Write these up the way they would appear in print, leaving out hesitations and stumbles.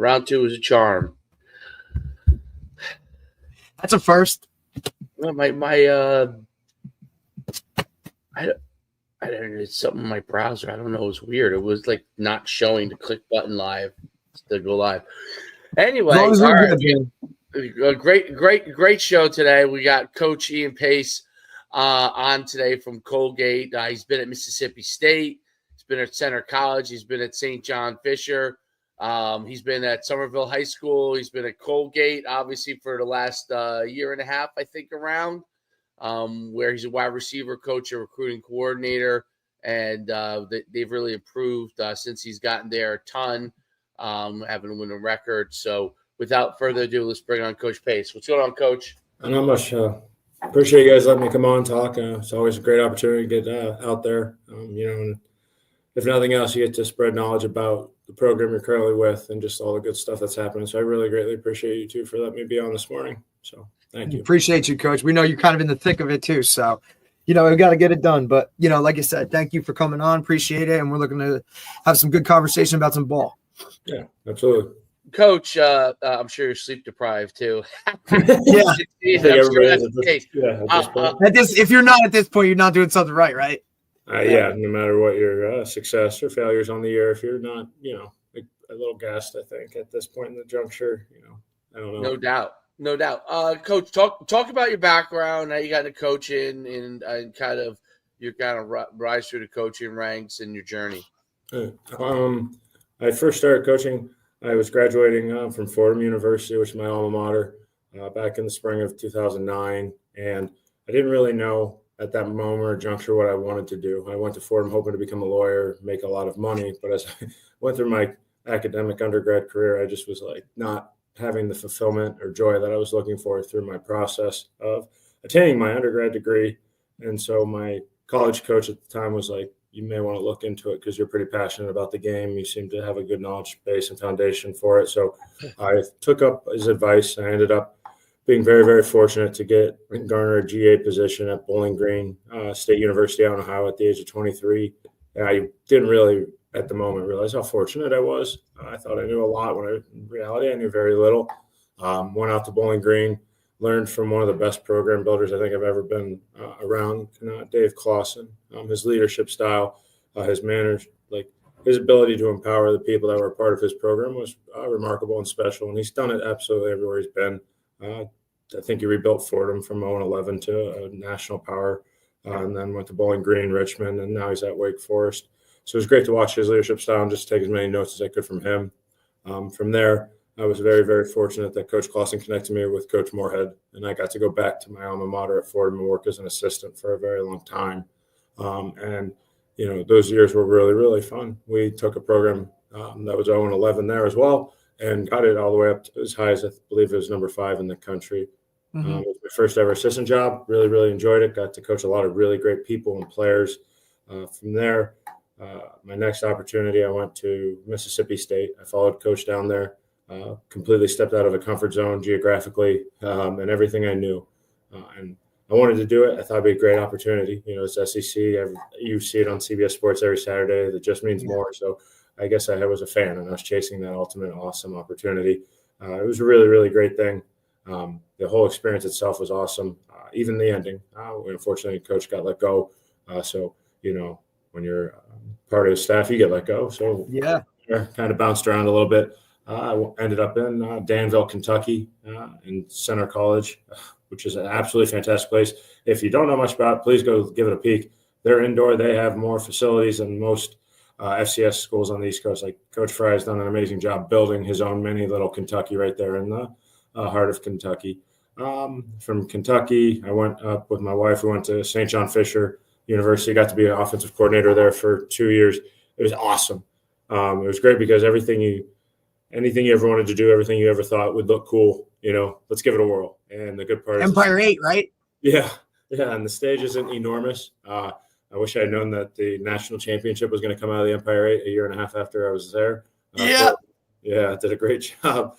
Round two was a charm. That's a first. Well, I don't know, it's something in my browser. I don't know. It was weird. It was like not showing the click button live to go live. Anyway, all right. A great show today. We got Coach Ian Pace on today from Colgate. He's been at Mississippi State. He's been at Center College. He's been at St. John Fisher. He's been at Somerville High School. He's been at Colgate, obviously, for the last year and a half, I think, around. Where he's a wide receiver coach, a recruiting coordinator, and they've really improved since he's gotten there a ton, having a winning record. So without further ado, let's bring on Coach Pace. What's going on, Coach? Not much. Appreciate you guys letting me come on and talk. It's always a great opportunity to get out there. And if nothing else, you get to spread knowledge about the program you're currently with and just all the good stuff that's happening. So I really greatly appreciate you two for letting me be on this morning. So thank you. Appreciate you, Coach. We know you're kind of in the thick of it too. So, we've got to get it done. But, like I said, thank you for coming on. Appreciate it. And we're looking to have some good conversation about some ball. Yeah, absolutely. Coach, I'm sure you're sleep deprived too. Yeah. If you're not at this point, you're not doing something right? No matter what your success or failures on the year, if you're not, a little gassed, I think, at this point in the juncture, I don't know. No doubt. Coach, talk about your background, how you got into coaching, and kind of your rise through the coaching ranks and your journey. I first started coaching. I was graduating from Fordham University, which is my alma mater, back in the spring of 2009, and I didn't really know at that moment or juncture what I wanted to do. I went to Fordham hoping to become a lawyer, make a lot of money, but as I went through my academic undergrad career, I just was like not having the fulfillment or joy that I was looking for through my process of attaining my undergrad degree. And so my college coach at the time was like, you may want to look into it because you're pretty passionate about the game. You seem to have a good knowledge base and foundation for it. So I took up his advice. I ended up being very, very fortunate to garner a GA position at Bowling Green State University out in Ohio at the age of 23. And I didn't really, at the moment, realize how fortunate I was. I thought I knew a lot when in reality I knew very little. Went out to Bowling Green, learned from one of the best program builders I think I've ever been around, Dave Clausen. His leadership style, his manners, like his ability to empower the people that were a part of his program was remarkable and special. And he's done it absolutely everywhere he's been. I think he rebuilt Fordham from 0-11 to a national power, and then went to Bowling Green, Richmond, and now he's at Wake Forest. So it was great to watch his leadership style and just take as many notes as I could from him. From there, I was very, very fortunate that Coach Clausen connected me with Coach Moorhead, and I got to go back to my alma mater at Fordham and work as an assistant for a very long time. Those years were really, really fun. We took a program that was 0-11 there as well and got it all the way up to as high as I believe it was number 5 in the country. It was my first ever assistant job. Really, really enjoyed it. Got to coach a lot of really great people and players. From there, my next opportunity, I went to Mississippi State. I followed Coach down there, completely stepped out of a comfort zone geographically and everything I knew. And I wanted to do it. I thought it'd be a great opportunity. It's SEC. You see it on CBS Sports every Saturday. That just means more. So I guess I was a fan, and I was chasing that ultimate awesome opportunity. It was a really, really great thing. The whole experience itself was awesome. Even the ending. Unfortunately, Coach got let go. So when you're part of the staff, you get let go. So yeah, kind of bounced around a little bit. I ended up in Danville, Kentucky, in Center College, which is an absolutely fantastic place. If you don't know much about it, please go give it a peek. They're indoor. They have more facilities than most FCS schools on the East Coast. Like Coach Fry has done an amazing job building his own mini little Kentucky right there in the heart of Kentucky. From Kentucky, I went up with my wife. We went to St. John Fisher University. Got to be an offensive coordinator there for 2 years. It was awesome. It was great because anything you ever wanted to do, everything you ever thought would look cool, let's give it a whirl. And the good part Empire 8, right? Yeah. And the stage isn't enormous. I wish I had known that the national championship was going to come out of the Empire 8 a year and a half after I was there. Yeah. I did a great job.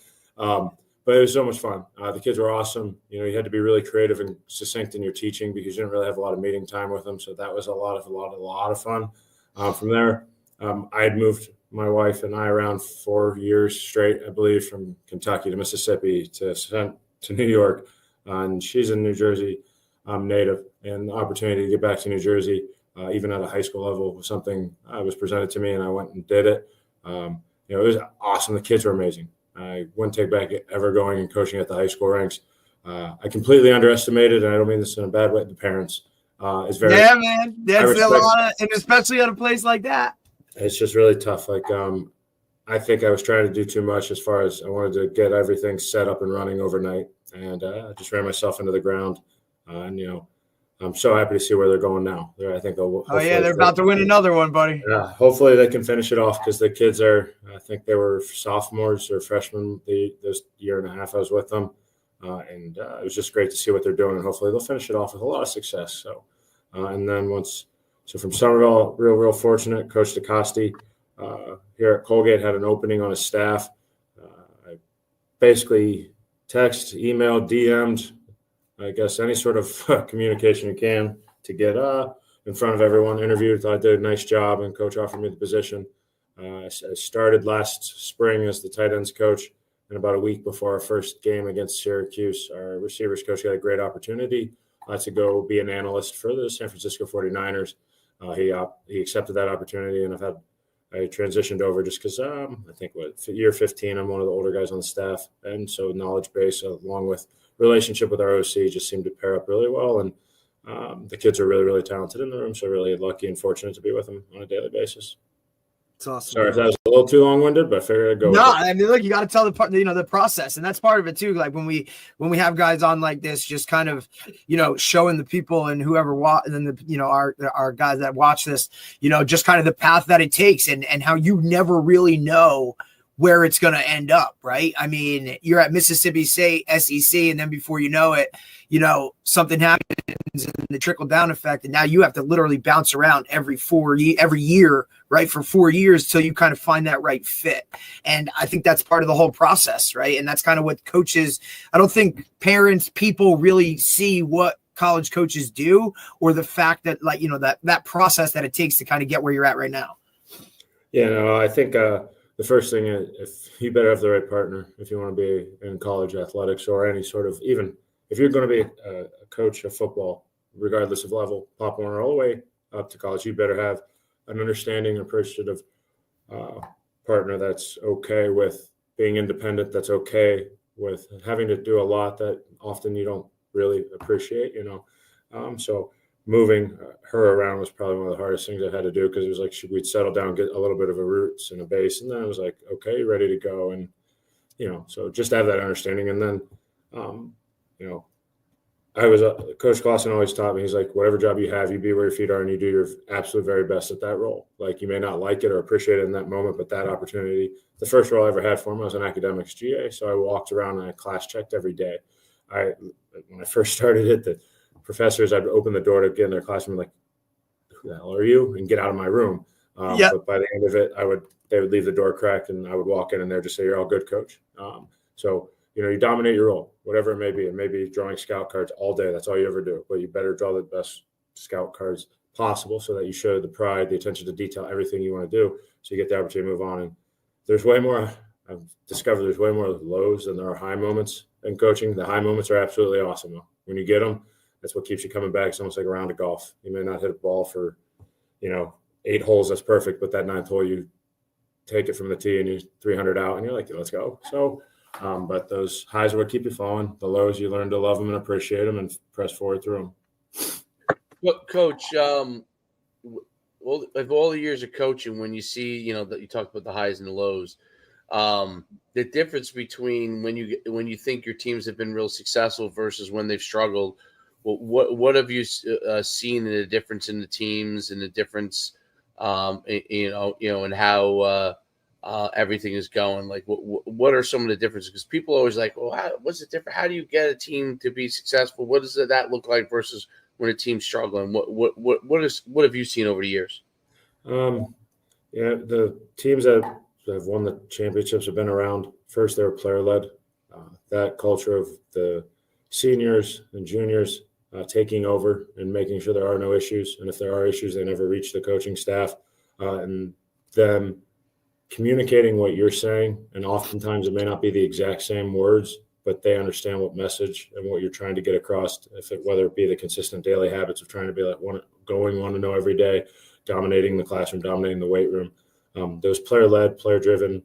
But it was so much fun. The kids were awesome. You had to be really creative and succinct in your teaching because you didn't really have a lot of meeting time with them. So that was a lot of fun. From there, I had moved my wife and I around 4 years straight, I believe, from Kentucky to Mississippi to New York. And she's a New Jersey native, and the opportunity to get back to New Jersey, even at a high school level, was something was presented to me, and I went and did it. It was awesome. The kids were amazing. I wouldn't take back ever going and coaching at the high school ranks. I completely underestimated, and I don't mean this in a bad way, the parents. Is very man. That's a lot, and especially at a place like that. It's just really tough. I think I was trying to do too much as far as I wanted to get everything set up and running overnight, and I just ran myself into the ground. I'm so happy to see where they're going now. I think they're about to win another one, buddy. Hopefully they can finish it off, because the kids are, I think they were sophomores or freshmen this year and a half I was with them. And it was just great to see what they're doing, and hopefully they'll finish it off with a lot of success. So, and then from Somerville, real fortunate. Coach Depascale here at Colgate had an opening on his staff. I basically emailed, DM'd, I guess any sort of communication you can to get in front of everyone. Interviewed, thought I did a nice job, and coach offered me the position. I started last spring as the tight ends coach. And about a week before our first game against Syracuse, our receivers coach got a great opportunity to go be an analyst for the San Francisco 49ers. He accepted that opportunity, and I transitioned over just because I think year 15, I'm one of the older guys on the staff. And so knowledge base along with relationship with our OC just seemed to pair up really well. And the kids are really, really talented in the room. So really lucky and fortunate to be with them on a daily basis. It's awesome. Sorry if that was a little too long-winded, but I figured I'd go. No, I mean, look, you got to tell the process, and that's part of it too. Like when we have guys on like this, just kind of, showing the people and whoever and then our guys that watch this, just kind of the path that it takes, and how you never really know where it's going to end up, right? I mean, you're at Mississippi State, SEC, and then before you know it, something happens and the trickle down effect, and now you have to literally bounce around every year, right, for 4 years till you kind of find that right fit. And I think that's part of the whole process, right? And that's kind of what coaches, I don't think parents, people really see what college coaches do, or the fact that that process that it takes to kind of get where you're at right now. Yeah, no, I think the first thing is, if you better have the right partner if you want to be in college athletics, or any sort of, even if you're going to be a coach of football, regardless of level, Pop Warner all the way up to college, you better have an understanding, appreciative partner that's okay with being independent, that's okay with having to do a lot that often you don't really appreciate, So moving her around was probably one of the hardest things I had to do, because it was like we'd settle down, get a little bit of a roots and a base, and then it was like, okay, ready to go. And, so just have that understanding. And then, Coach Clausen always taught me, he's like, whatever job you have, you be where your feet are and you do your absolute very best at that role. Like, you may not like it or appreciate it in that moment, but that opportunity, the first role I ever had for him, I was an academics GA. So I walked around and I class checked every day. When I first started it, the professors, I'd open the door to get in their classroom, like, who the hell are you? And get out of my room. But by the end of it, they would leave the door cracked, and I would walk in and they'd just say, you're all good, coach. You dominate your role, whatever it may be. It may be drawing scout cards all day. That's all you ever do. But you better draw the best scout cards possible so that you show the pride, the attention to detail, everything you want to do, so you get the opportunity to move on. And I've discovered there's way more lows than there are high moments in coaching. The high moments are absolutely awesome, though. When you get them, that's what keeps you coming back. It's almost like a round of golf. You may not hit a ball for, 8 holes. That's perfect. But that 9th hole, you take it from the tee and you're 300 out and you're like, let's go. So, but those highs are what keep you flowing. The lows, you learn to love them and appreciate them and press forward through them. Well, Coach, of all the years of coaching, when you see, that you talked about the highs and the lows, the difference between when you think your teams have been real successful versus when they've struggled, what have you seen in the difference in the teams and the difference, and how everything is going? Like, what are some of the differences? Because people are always like, well, what's the difference? How do you get a team to be successful? What does that look like versus when a team's struggling? What have you seen over the years? The teams that have won the championships have been around. First, they were player-led. That culture of the seniors and juniors taking over and making sure there are no issues. And if there are issues, they never reach the coaching staff, and them communicating what you're saying, and oftentimes it may not be the exact same words, but they understand what message and what you're trying to get across, whether it be the consistent daily habits of trying to be like want to know every day, dominating the classroom, dominating the weight room. Those player-led, player-driven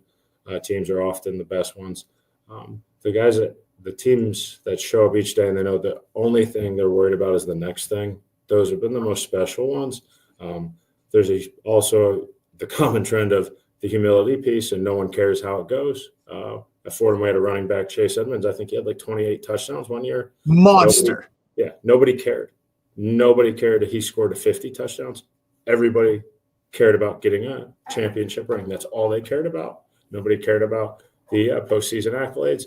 teams are often the best ones. The teams that show up each day and they know the only thing they're worried about is the next thing, those have been the most special ones. There's also the common trend of the humility piece, and no one cares how it goes. At Fordham, we had a running back, Chase Edmonds. I think he had like 28 touchdowns one year. Monster. Nobody cared. Nobody cared if he scored 50 touchdowns. Everybody cared about getting a championship ring. That's all they cared about. Nobody cared about the postseason accolades.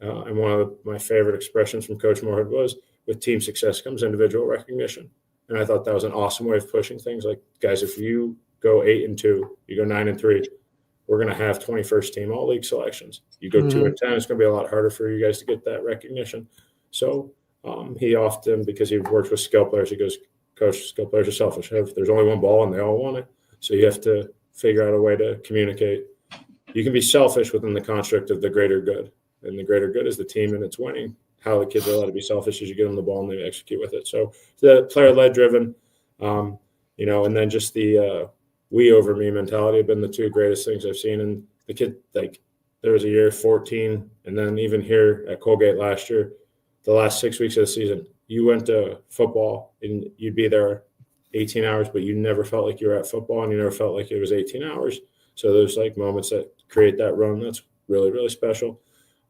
And one of my favorite expressions from Coach Moorhead was, with team success comes individual recognition. And I thought that was an awesome way of pushing things. Like, guys, if you go 8-2, you go 9-3, we're going to have 21st team all league selections. You go 2-10, it's going to be a lot harder for you guys to get that recognition. So he often, because he works with skill players, he goes, Coach, skill players are selfish. There's only one ball and they all want it. So you have to figure out a way to communicate. You can be selfish within the construct of the greater good. And the greater good is the team and it's winning. How the kids are allowed to be selfish is you get them the ball and they execute with it. So the player-led driven, and then just the we over me mentality have been the two greatest things I've seen. And the kid, like, there was a year 14, and then even here at Colgate last year, the last 6 weeks of the season, you went to football and you'd be there 18 hours, but you never felt like you were at football and you never felt like it was 18 hours. So there's like moments that create that run. That's really, really special.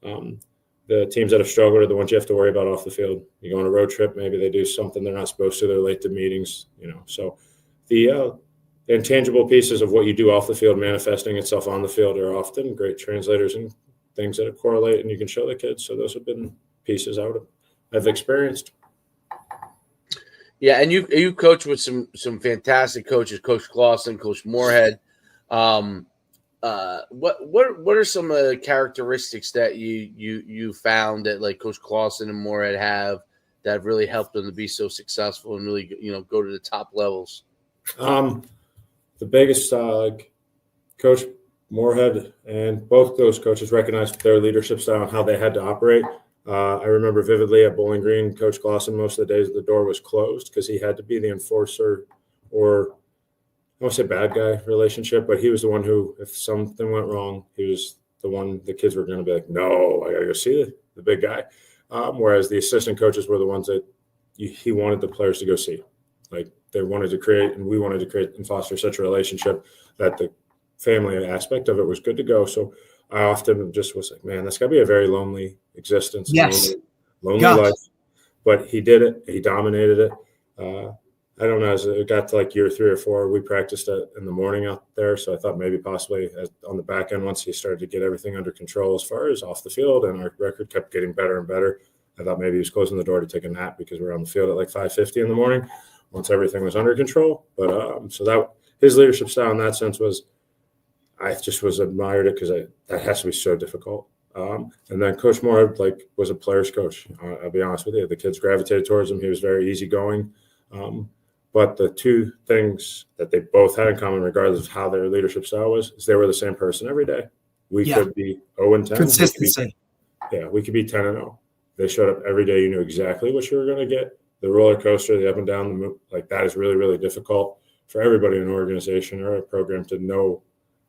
The teams that have struggled are the ones you have to worry about off the field. You go on a road trip, maybe they do something they're not supposed to. They're late to meetings, So the intangible pieces of what you do off the field manifesting itself on the field are often great translators and things that correlate and you can show the kids. So those have been pieces I've experienced. Yeah, and you coach with some fantastic coaches, Coach Clausen, Coach Moorhead. What are some of the characteristics that you found that like Coach Clausen and Moorhead have that have really helped them to be so successful and really go to the top levels? The biggest Coach Moorhead and both those coaches recognized their leadership style and how they had to operate. I remember vividly at Bowling Green, Coach Clausen, most of the days the door was closed because he had to be the enforcer, or I won't say bad guy relationship, but he was the one who, if something went wrong, he was the one the kids were going to be like, no, I got to go see the big guy. Whereas the assistant coaches were the ones that he wanted the players to go see. Like, they wanted to create, and we wanted to create and foster such a relationship that the family aspect of it was good to go. So I often just was like, man, that's got to be a very lonely existence. Yes. Lonely life. But he did it. He dominated it. I don't know, as it got to like year 3 or 4, we practiced it in the morning out there. So I thought maybe possibly on the back end, once he started to get everything under control as far as off the field and our record kept getting better and better, I thought maybe he was closing the door to take a nap because we were on the field at like 5:50 in the morning once everything was under control. But so that his leadership style in that sense was, I just was admired it because that has to be so difficult. And then Coach Moore was a player's coach. I'll be honest with you, the kids gravitated towards him. He was very easygoing. But the two things that they both had in common, regardless of how their leadership style was, is they were the same person every day. We could be 0-10. Consistency. We could be 10-0. They showed up every day. You knew exactly what you were going to get. The roller coaster, the up and down, the move, that is really, really difficult for everybody in an organization or a program to know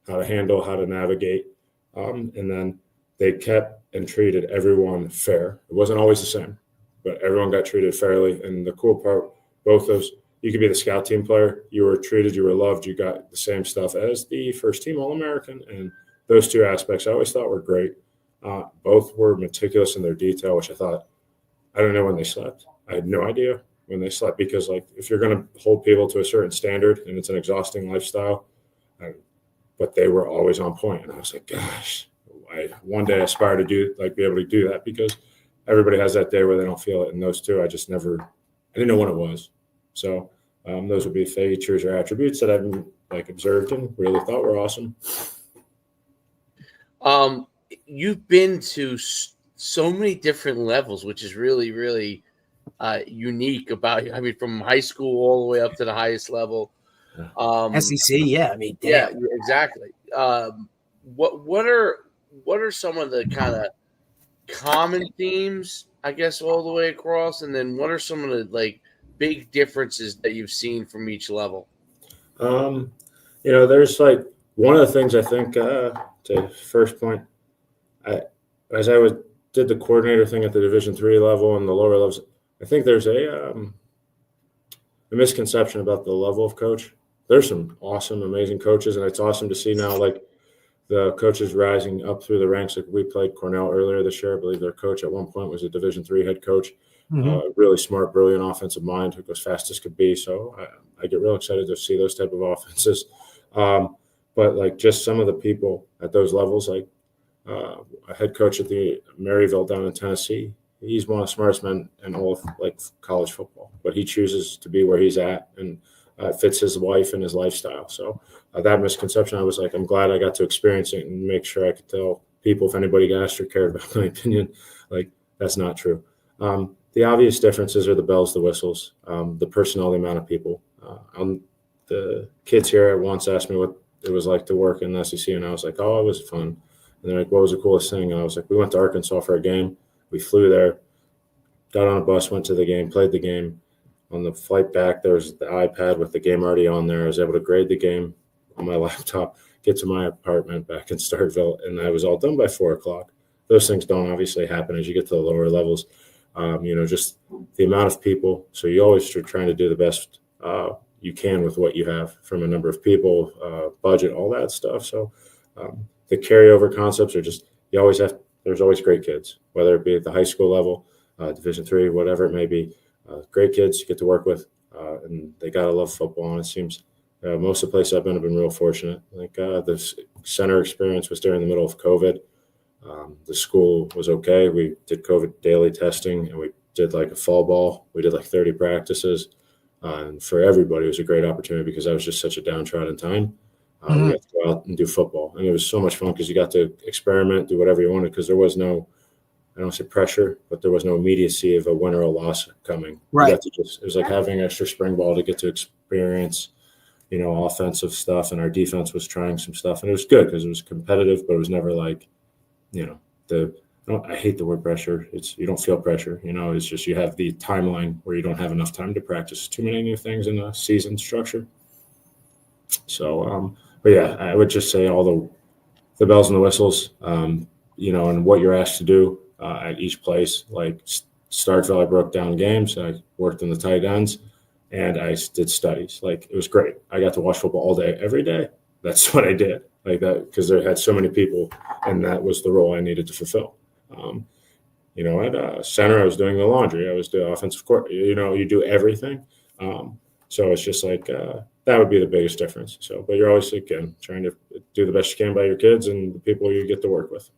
how to handle, how to navigate. And then they kept and treated everyone fair. It wasn't always the same, but everyone got treated fairly. And the cool part, both those, you could be the scout team player. You were treated, you were loved, you got the same stuff as the first team All-American. And those two aspects I always thought were great. Both were meticulous in their detail, which I thought, I don't know when they slept. I had no idea when they slept because, if you're going to hold people to a certain standard and it's an exhausting lifestyle, but they were always on point. And I was like, gosh, I one day aspire to be able to do that because everybody has that day where they don't feel it. And those two, I didn't know when it was. So those would be features or attributes that I've observed and really thought were awesome. You've been to so many different levels, which is really, really unique about you. I mean, from high school all the way up to the highest level. SEC, yeah. I mean, damn. Yeah, exactly. what are some of the kind of common themes, I guess, all the way across, and then what are some of the like big differences that you've seen from each level? There's like one of the things I think to first point, as I did the coordinator thing at the Division III level and the lower levels, I think there's a misconception about the level of coach. There's some awesome, amazing coaches, and it's awesome to see now like the coaches rising up through the ranks. Like we played Cornell earlier this year. I believe their coach at one point was a Division III head coach. Really smart, brilliant offensive mind who goes fast as could be. So I get real excited to see those type of offenses. But like just some of the people at those levels, like a head coach at the Maryville down in Tennessee, he's one of the smartest men in all of like college football, but he chooses to be where he's at and fits his wife and his lifestyle. So that misconception, I was like, I'm glad I got to experience it and make sure I could tell people if anybody asked or cared about my opinion, like that's not true. The obvious differences are the bells, the whistles, the personnel, the amount of people. The kids here once asked me what it was like to work in the SEC, and I was like, oh, it was fun. And they're like, what was the coolest thing? And I was like, we went to Arkansas for a game. We flew there, got on a bus, went to the game, played the game. On the flight back, there was the iPad with the game already on there. I was able to grade the game on my laptop, get to my apartment back in Starkville, and I was all done by 4 o'clock. Those things don't obviously happen as you get to the lower levels. Just the amount of people. So you always are trying to do the best you can with what you have from a number of people, budget, all that stuff. So the carryover concepts are just, there's always great kids, whether it be at the high school level, Division III, whatever it may be. Great kids you get to work with, and they got to love football. And it seems most of the places I've been have been real fortunate. Like the center experience was during the middle of COVID. The school was okay. We did COVID daily testing, and we did like a fall ball. We did like 30 practices. And for everybody, it was a great opportunity because that was just such a downtrodden time. We got to go out and do football. And it was so much fun because you got to experiment, do whatever you wanted because there was no, I don't say pressure, but there was no immediacy of a win or a loss coming. Right. It was like having extra spring ball to get to experience, offensive stuff. And our defense was trying some stuff. And it was good because it was competitive, but it was never like, I hate the word pressure. You don't feel pressure, it's just you have the timeline where you don't have enough time to practice too many new things in a season structure. So, but yeah, I would just say all the bells and the whistles, and what you're asked to do at each place. Like Starkville, I broke down games. I worked in the tight ends, and I did studies. Like it was great. I got to watch football all day, every day. That's what I did. Like that because there had so many people, and that was the role I needed to fulfill. At center, I was doing the laundry. I was the offensive court. You do everything. So it's just like that would be the biggest difference. So, but you're always again trying to do the best you can by your kids and the people you get to work with.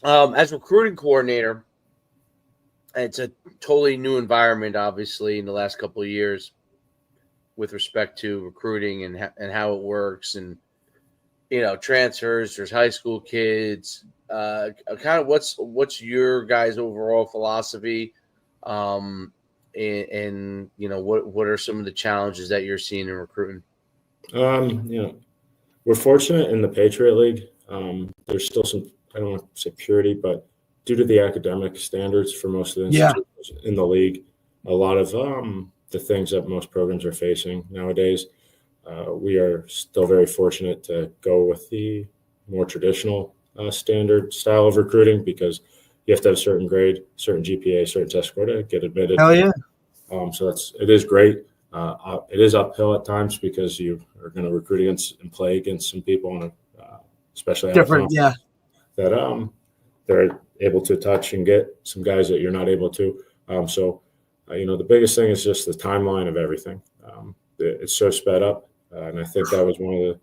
As recruiting coordinator, it's a totally new environment, obviously, in the last couple of years with respect to recruiting and how it works and, transfers, there's high school kids, kind of what's your guys' overall philosophy, and what are some of the challenges that you're seeing in recruiting? We're fortunate in the Patriot League. There's still some, I don't want to say purity, but due to the academic standards for most of the institutions in the league, a lot of the things that most programs are facing nowadays, we are still very fortunate to go with the more traditional standard style of recruiting because you have to have a certain grade, certain GPA, certain test score to get admitted. Hell yeah. So it is great. It is uphill at times because you are going to recruit against and play against some people, especially different, that they're able to touch and get some guys that you're not able to. The biggest thing is just the timeline of everything. It's so sped up, and I think that was one of the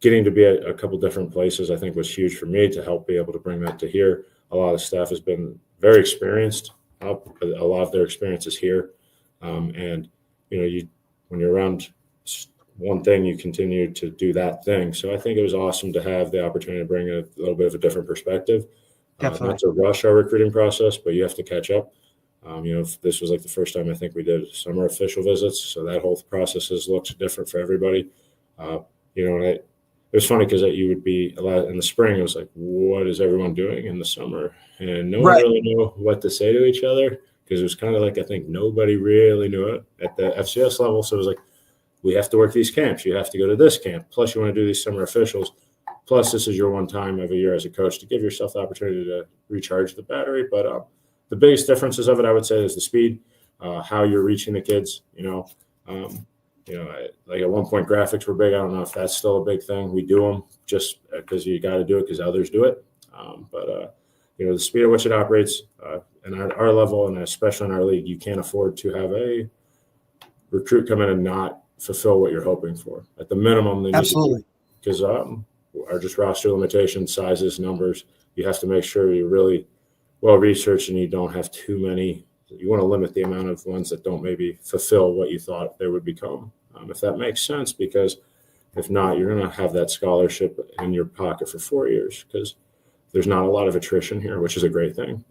getting to be at a couple different places. I think was huge for me to help be able to bring that to here. A lot of staff has been very experienced. A lot of their experience is here, and when you're around one thing, you continue to do that thing. So I think it was awesome to have the opportunity to bring a little bit of a different perspective. Not to rush our recruiting process, but you have to catch up. If this was like the first time I think we did summer official visits, so that whole process has looked different for everybody. It was funny because you would be a lot in the spring. It was like, what is everyone doing in the summer? And no one Right. really knew what to say to each other because it was kind of like, I think nobody really knew it at the FCS level. So it was like, we have to work these camps. You have to go to this camp. Plus, you want to do these summer officials. Plus, this is your one time every year as a coach to give yourself the opportunity to recharge the battery. But the biggest differences of it, I would say, is the speed, how you're reaching the kids. Like at one point, graphics were big. I don't know if that's still a big thing. We do them just because you got to do it because others do it. But the speed at which it operates, and at our level, and especially in our league, you can't afford to have a recruit come in and not fulfill what you're hoping for. At the minimum, they need Absolutely. because our just roster limitations, sizes, numbers. You have to make sure you're really well researched and you don't have too many. You want to limit the amount of ones that don't maybe fulfill what you thought they would become, if that makes sense. Because if not, you're going to have that scholarship in your pocket for 4 years because there's not a lot of attrition here, which is a great thing.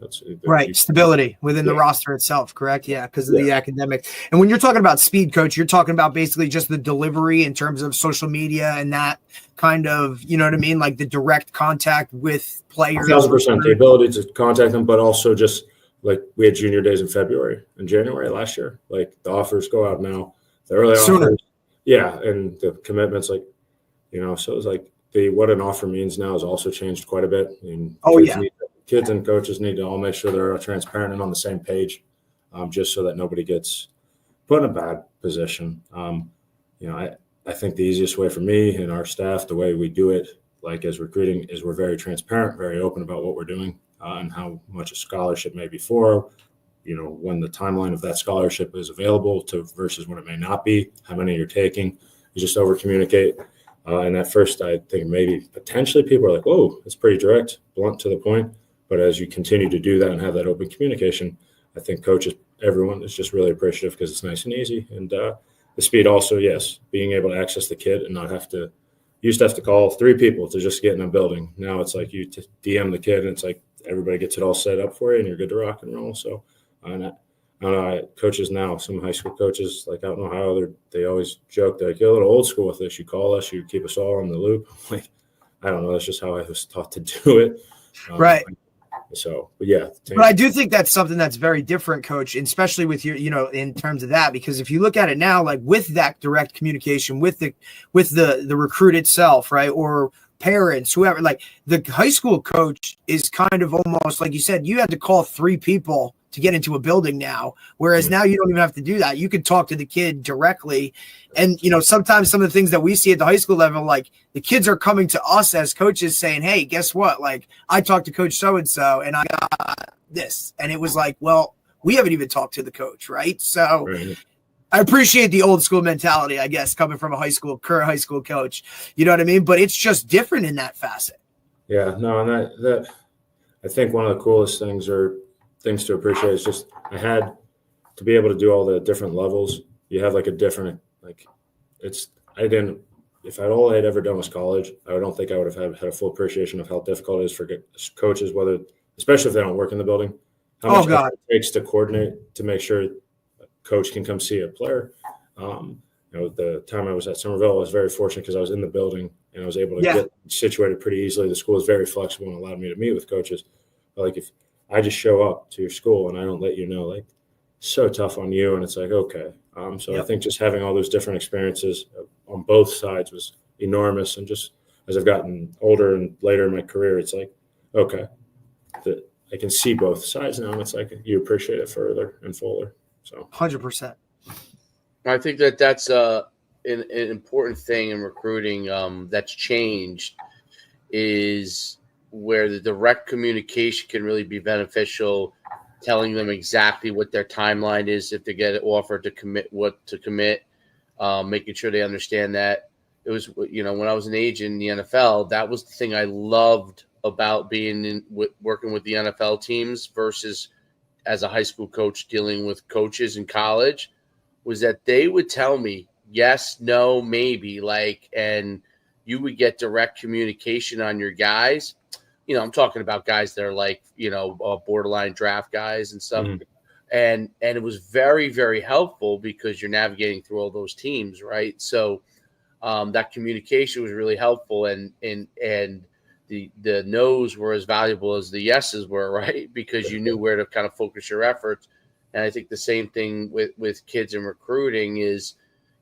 Right. Stability within the roster itself. Correct. Yeah. Because of the academic. And when you're talking about speed, coach, you're talking about basically just the delivery in terms of social media and that kind of, you know what I mean? Like the direct contact with players. 1,000%. The ability to contact them, but also just like we had junior days in February and January last year. Like the offers go out now. The early offers. Yeah. And the commitments, so it's like, what an offer means now has also changed quite a bit. And kids and coaches need to all make sure they're transparent and on the same page, just so that nobody gets put in a bad position. I think the easiest way for me and our staff, the way we do it, like as recruiting, is we're very transparent, very open about what we're doing and how much a scholarship may be for, when the timeline of that scholarship is available to versus when it may not be, how many you're taking. You just over communicate. And at first, I think maybe potentially people are like, whoa, it's pretty direct, blunt to the point. But as you continue to do that and have that open communication, I think coaches, everyone is just really appreciative because it's nice and easy. And the speed also, yes, being able to access the kid and not have to, you used to have to call 3 people to just get in a building. Now it's like you DM the kid and it's like everybody gets it all set up for you and you're good to rock and roll. So I don't know, coaches now, some high school coaches, like out in Ohio, they always joke, they're like, you're a little old school with this. You call us, you keep us all in the loop. Like, I don't know. That's just how I was taught to do it. Right. So, but yeah. But I do think that's something that's very different, coach, especially with your, in terms of that, because if you look at it now, like with that direct communication with the recruit itself, right, or parents, whoever, like the high school coach is kind of almost like you said, you had to call 3 people to get into a building now, whereas now you don't even have to do that. You can talk to the kid directly. And, sometimes some of the things that we see at the high school level, like the kids are coming to us as coaches saying, hey, guess what? Like I talked to coach so-and-so and I got this. And it was like, well, we haven't even talked to the coach. Right. So I appreciate the old school mentality, I guess, coming from a current high school coach, you know what I mean? But it's just different in that facet. Yeah, no. And that I think one of the coolest things to appreciate is just I had to be able to do all the different levels. You have like a different, if all I had ever done was college, I don't think I would have had a full appreciation of how difficult it is for coaches, especially if they don't work in the building, how much effort it takes to coordinate to make sure a coach can come see a player. The time I was at Somerville, I was very fortunate because I was in the building and I was able to get situated pretty easily. The school is very flexible and allowed me to meet with coaches. But like if I just show up to your school and I don't let you know, like so tough on you. And it's like, okay. I think just having all those different experiences on both sides was enormous. And just as I've gotten older and later in my career, it's like, okay, I can see both sides now. And it's like, you appreciate it further and fuller. So 100%. I think that's an important thing in recruiting that's changed is where the direct communication can really be beneficial, telling them exactly what their timeline is if they get offered to commit, making sure they understand that. It was, when I was an agent in the NFL, that was the thing I loved about being working with the NFL teams versus as a high school coach dealing with coaches in college, was that they would tell me yes, no, maybe, and you would get direct communication on your guys. I'm talking about guys that are borderline draft guys and stuff. Mm-hmm. And it was very, very helpful because you're navigating through all those teams, right? So that communication was really helpful, and the no's were as valuable as the yeses were, right? Because you knew where to kind of focus your efforts. And I think the same thing with kids in recruiting is,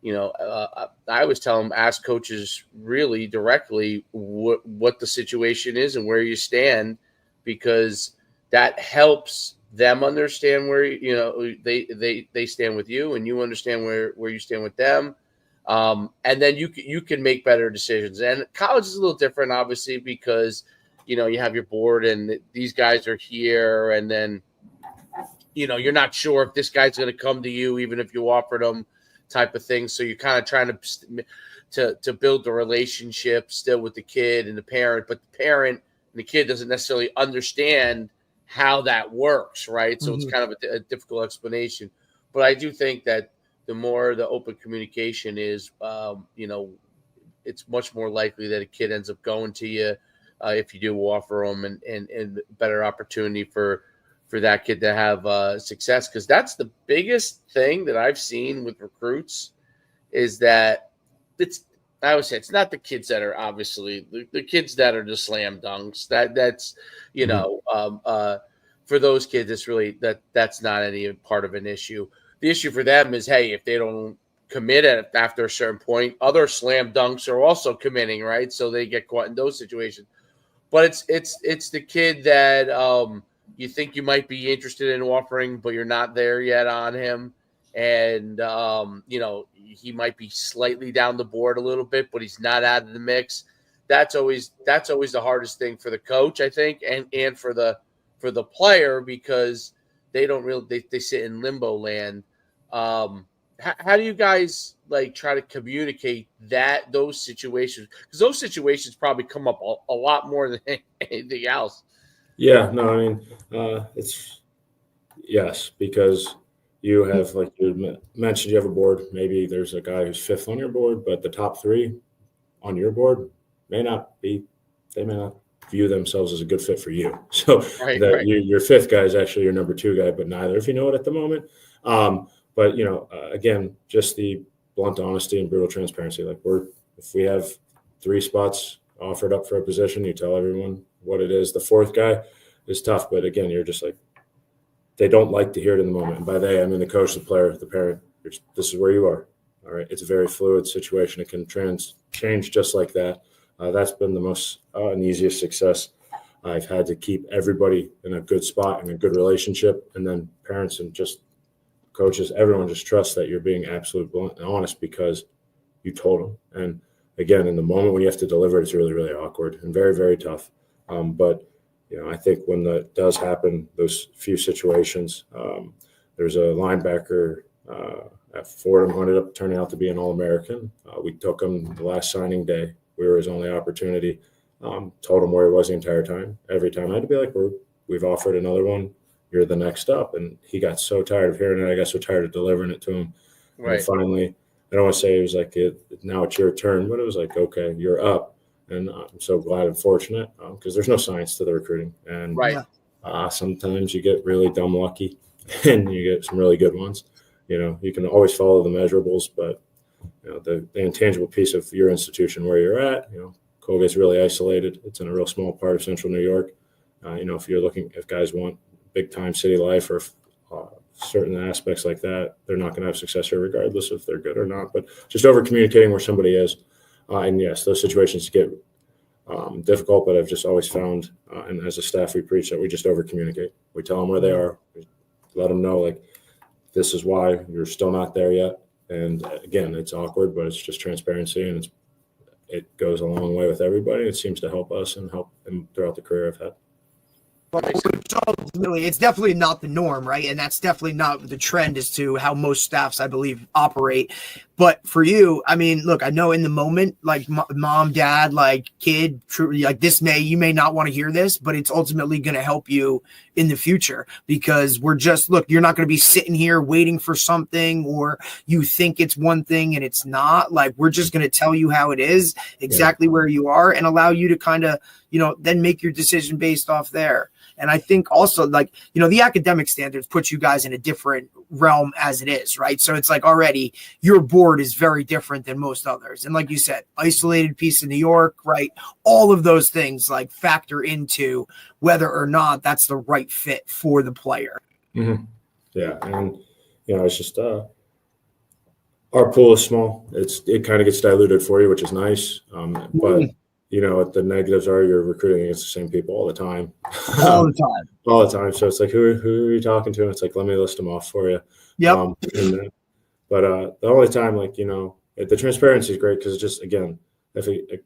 I always tell them, ask coaches really directly what the situation is and where you stand, because that helps them understand where, they stand with you, and you understand where you stand with them. And then you can make better decisions. And college is a little different, obviously, because, you have your board and these guys are here, and then, you're not sure if this guy's going to come to you, even if you offered him, type of thing. So you're kind of trying to build the relationship still with the kid and the parent, but the parent and the kid doesn't necessarily understand how that works, right? So it's kind of a difficult explanation. But I do think that the more the open communication is, it's much more likely that a kid ends up going to you if you do offer them, and better opportunity for that kid to have success. Because that's the biggest thing that I've seen with recruits, is that I would say it's not the kids that are obviously the kids that are just slam dunks. That's for those kids, it's really that's not any part of an issue. The issue for them is, hey, if they don't commit after a certain point, other slam dunks are also committing, right? So they get caught in those situations. But it's the kid that you think you might be interested in offering, but you're not there yet on him. And, he might be slightly down the board a little bit, but he's not out of the mix. That's always the hardest thing for the coach, I think, and for the player, because they don't really, they sit in limbo land. How do you guys try to communicate those situations? Because those situations probably come up a lot more than anything else. Yeah, no, I mean, it's yes, because you have, like you mentioned, you have a board. Maybe there's a guy who's fifth on your board, but the top three on your board they may not view themselves as a good fit for you. So right. Your fifth guy is actually your number two guy, but neither, if you know it at the moment. But again, just the blunt honesty and brutal transparency. If we have 3 spots offered up for a position, you tell everyone what it is. The fourth guy is tough, but again, you're just they don't like to hear it in the moment. And by they, I mean the coach, the player, the parent. This is where you are. All right. It's a very fluid situation. It can change just like that. That's been the most and easiest success. I've had to keep everybody in a good spot and a good relationship, and then parents and just coaches, everyone just trusts that you're being absolutely blunt and honest because you told them. And again, in the moment when you have to deliver, it's really, really awkward and very, very tough. But I think when that does happen, those few situations, there's a linebacker at Fordham who ended up turning out to be an All-American. We took him the last signing day. We were his only opportunity. Told him where he was the entire time. Every time I had to be like, we've offered another one. You're the next up. And he got so tired of hearing it. I got so tired of delivering it to him. Right. And finally, I don't want to say it was like, now it's your turn, but it was like, okay, you're up. And I'm so glad and fortunate because there's no science to the recruiting. And sometimes you get really dumb lucky and you get some really good ones. You can always follow the measurables, but the intangible piece of your institution where you're at, Colgate's really isolated. It's in a real small part of central New York. If guys want big time city life or certain aspects like that, they're not going to have success here regardless if they're good or not. But just over communicating where somebody is. And yes, those situations get difficult, but I've just always found, and as a staff, we preach that we just over communicate. We tell them where they are, we let them know, this is why you're still not there yet. And again, it's awkward, but it's just transparency, and it goes a long way with everybody. It seems to help us and help them throughout the career I've had. Ultimately, it's definitely not the norm, right? And that's definitely not the trend as to how most staffs, I believe, operate. But for you, I mean, look, I know in the moment, mom, dad, kid, you may not want to hear this, but it's ultimately going to help you in the future because you're not going to be sitting here waiting for something or you think it's one thing and it's not. We're just going to tell you how it is, exactly where you are, and allow you to kind of, then make your decision based off there. And I think also the academic standards put you guys in a different realm as it is, right? So it's already your board board is very different than most others. And like you said, isolated piece of New York, right? All of those things like factor into whether or not that's the right fit for the player. Mm-hmm. Yeah. And, it's just our pool is small. It kind of gets diluted for you, which is nice. But the negatives are you're recruiting against the same people all the time. All the time. All the time. So it's like, who are you talking to? And it's like, let me list them off for you. Yep. But the only time, the transparency is great because it's just, again, if a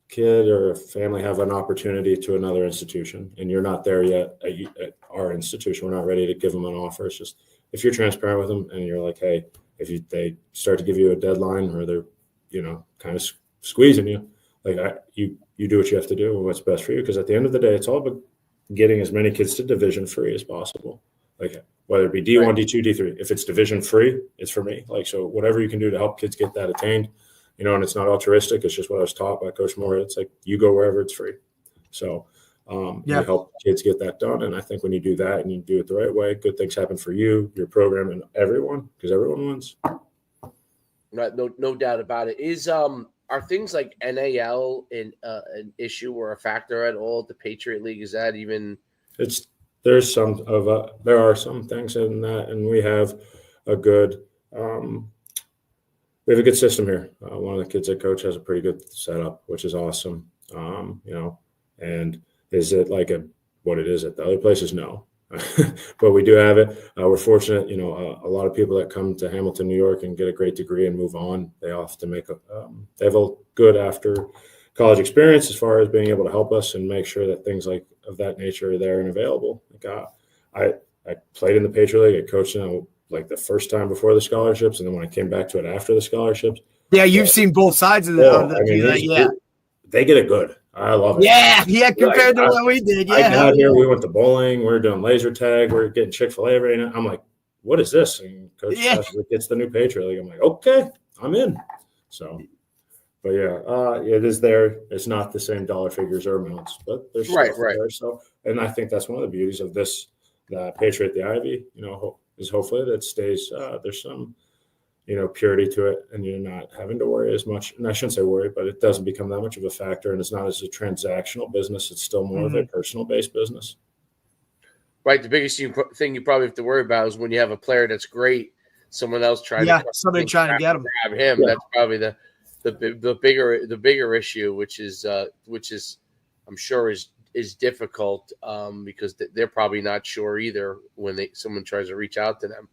kid or a family have an opportunity to another institution and you're not there yet at our institution, we're not ready to give them an offer. It's just, if you're transparent with them and you're like, hey, if they start to give you a deadline or they're, kind of squeezing you, you do what you have to do and what's best for you. Because at the end of the day, it's all about getting as many kids to division free as possible. Whether it be D1, right. D2, D3, if it's division free, it's for me. So whatever you can do to help kids get that attained, and it's not altruistic. It's just what I was taught by Coach Moore. It's like you go wherever it's free. So you help kids get that done. And I think when you do that and you do it the right way, good things happen for you, your program, and everyone, because everyone wins. Right, no doubt about it. Are things like NIL an issue or a factor at all? The Patriot League, is that even? There are some things in that, and we have a good system here. One of the kids I coach has a pretty good setup, which is awesome. And is it what it is at the other places? No, but we do have it. We're fortunate, a lot of people that come to Hamilton, New York and get a great degree and move on, they often they have a good after college experience as far as being able to help us and make sure that things of that nature are there and available. I played in the Patriot League. I coached in the first time before the scholarships, and then when I came back to it after the scholarships. Yeah, you've seen both sides of the they get it good. I love it. Yeah, compared to what we did. Yeah, I got here, we went to bowling, we were doing laser tag, we are getting Chick-fil-A every night. I'm like, what is this? And Coach gets the new Patriot League. I'm like, okay, I'm in. So, but it is there. It's not the same dollar figures or amounts, but there's right. There. So, and I think that's one of the beauties of this, the Patriot, the Ivy, is hopefully that stays. There's some, purity to it, and you're not having to worry as much. And I shouldn't say worry, but it doesn't become that much of a factor, and it's not as a transactional business. It's still more of a personal-based business. Right. The biggest thing you probably have to worry about is when you have a player that's great, someone else trying to get him. Grab him. Yeah. That's probably the bigger issue, which is I'm sure is difficult because they're probably not sure either when someone tries to reach out to them.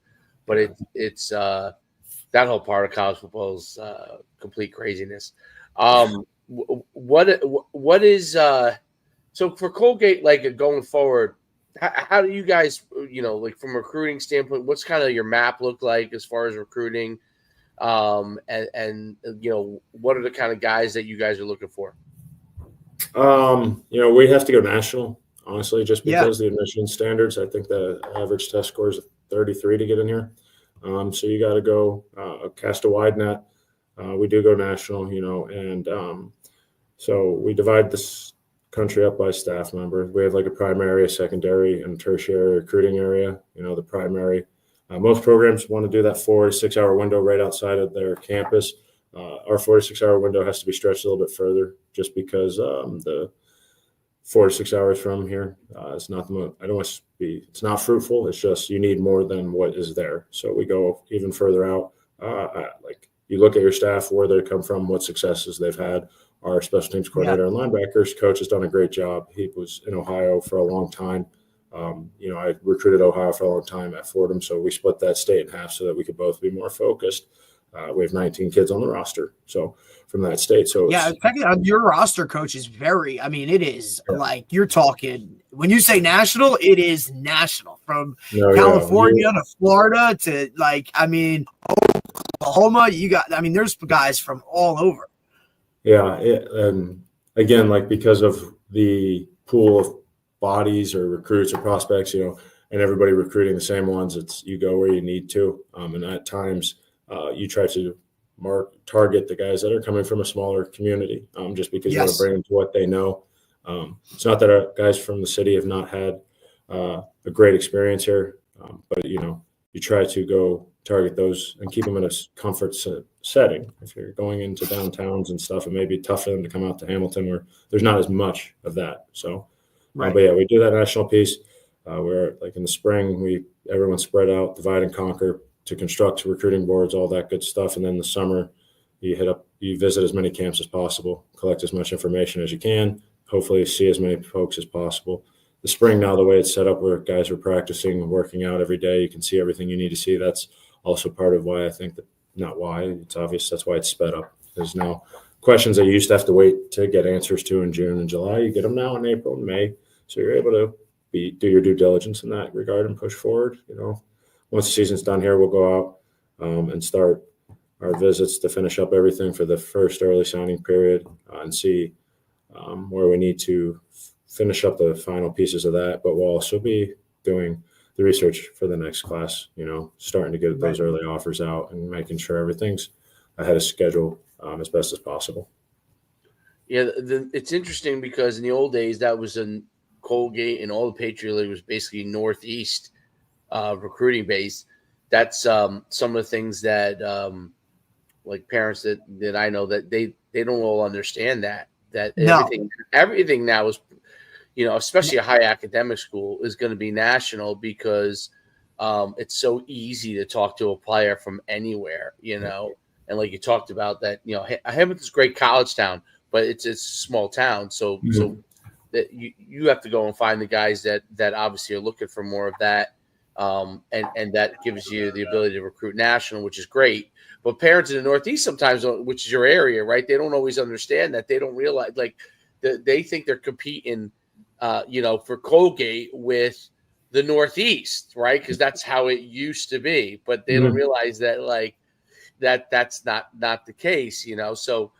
But it's that whole part of college football is complete craziness. What is so for Colgate, going forward, how do you guys, from a recruiting standpoint, what's kind of your map look like as far as recruiting? And what are the kind of guys that you guys are looking for? We have to go national, honestly, just because the admission standards. I think the average test score is 33 to get in here. So you got to go cast a wide net. We do go national, and so we divide this country up by staff member. We have a primary, a secondary, and tertiary recruiting area. The primary. Most programs want to do that 4 to 6 hour window right outside of their campus. Our 4 to 6 hour window has to be stretched a little bit further, just because the 4 to 6 hours from here, it's not it's not fruitful. It's just you need more than what is there. So we go even further out. You look at your staff, where they come from, what successes they've had. Our special teams coordinator and linebackers coach has done a great job. He was in Ohio for a long time. I recruited Ohio for a long time at Fordham, so we split that state in half so that we could both be more focused. We have 19 kids on the roster, so from that state. So your roster, coach, is it is you're talking, when you say national, it is national, from California to Florida to Oklahoma. There's guys from all over. And again, because of the pool of bodies or recruits or prospects, and everybody recruiting the same ones, it's you go where you need to, and at times you try to target the guys that are coming from a smaller community, just because you want to bring them to what they know. It's not that our guys from the city have not had a great experience here, but you try to go target those and keep them in a comfort setting. If you're going into downtowns and stuff, it may be tough for them to come out to Hamilton where there's not as much of that. So, Right. But yeah, we do that national piece where like in the spring, everyone spread out, divide and conquer to construct recruiting boards, all that good stuff. And then the summer, you visit as many camps as possible, collect as much information as you can, hopefully see as many folks as possible. The spring now, the way it's set up where guys are practicing and working out every day, you can see everything you need to see. That's also part of why I think that, not why, it's obvious, that's why it's sped up. There's now questions that you used to have to wait to get answers to in June and July. You get them now in April and May. So you're able to do your due diligence in that regard and push forward. Once the season's done here, we'll go out and start our visits to finish up everything for the first early signing period and see where we need to finish up the final pieces of that. But we'll also be doing the research for the next class, starting to get those early offers out and making sure everything's ahead of schedule as best as possible. Yeah, it's interesting because in the old days, that was in Colgate and all the Patriot League was basically Northeast recruiting base. That's some of the things that like parents that I know that they don't all understand that everything now is, especially a high academic school is going to be national because it's so easy to talk to a player from anywhere, and like you talked about that, Hamilton's a great college town, but it's a small town. So that you have to go and find the guys that obviously are looking for more of that. And that gives you the ability to recruit national, which is great. But parents in the Northeast sometimes, which is your area, right? They don't always understand that. They don't realize, they think they're competing, for Colgate with the Northeast, right? Because that's how it used to be. But they don't realize that, that's not the case, So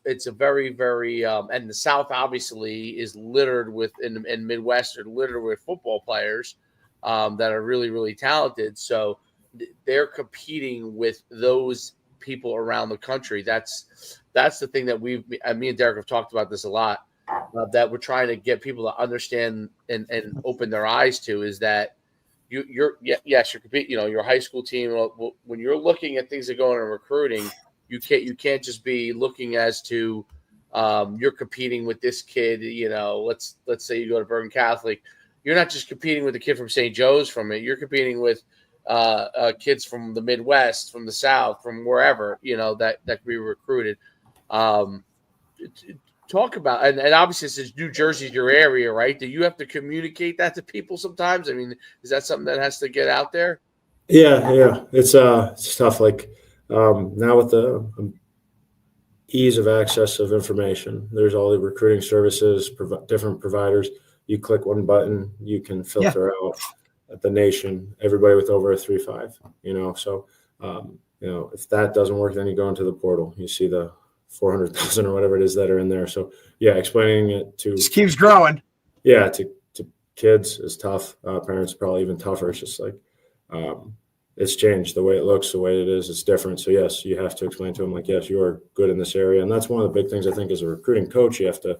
it's a very, very and the South obviously is littered with and Midwest are littered with football players that are really, really talented. So they're competing with those people around the country. That's the thing that me and Derek have talked about this a lot, that we're trying to get people to understand and open their eyes to is that you're competing, your high school team. When you're looking at things that go into recruiting, you can't just be looking as to you're competing with this kid. Let's say you go to Bergen Catholic. You're not just competing with the kid from St. Joe's from it. You're competing with kids from the Midwest, from the South, from wherever, that can be recruited. Talk about, and obviously since New Jersey's your area, right? Do you have to communicate that to people sometimes? I mean, is that something that has to get out there? Yeah. It's tough. Now with the ease of access of information, there's all the recruiting services, different providers. You click one button, you can filter out the nation, everybody with over a 3.5, So, if that doesn't work, then you go into the portal. You see the 400,000 or whatever it is that are in there. So, explaining it to just keeps growing. Yeah, to kids is tough. Parents probably even tougher. It's just it's changed the way it looks, the way it is. It's different. So yes, you have to explain to them yes, you are good in this area, and that's one of the big things I think as a recruiting coach. You have to.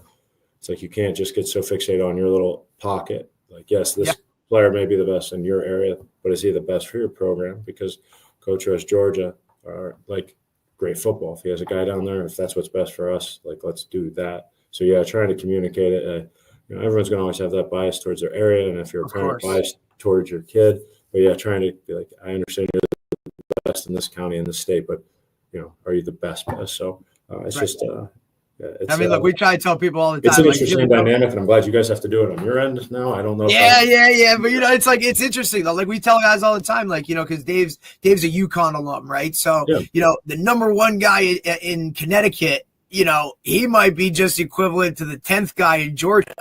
It's you can't just get so fixated on your little pocket. Yes, this player may be the best in your area, but is he the best for your program? Because Coach Rush, Georgia, are great football. If he has a guy down there, if that's what's best for us, let's do that. So trying to communicate it. Everyone's going to always have that bias towards their area, and if you're a parent, biased towards your kid. But trying to be I understand you're the best in this county, in this state, but are you the best? So it's just. Look, we try to tell people all the time. It's an interesting dynamic, and I'm glad you guys have to do it on your end now. I don't know. Yeah. But it's interesting though. We tell guys all the time, because Dave's a UConn alum, right? So the number one guy in Connecticut, he might be just equivalent to the 10th guy in Georgia.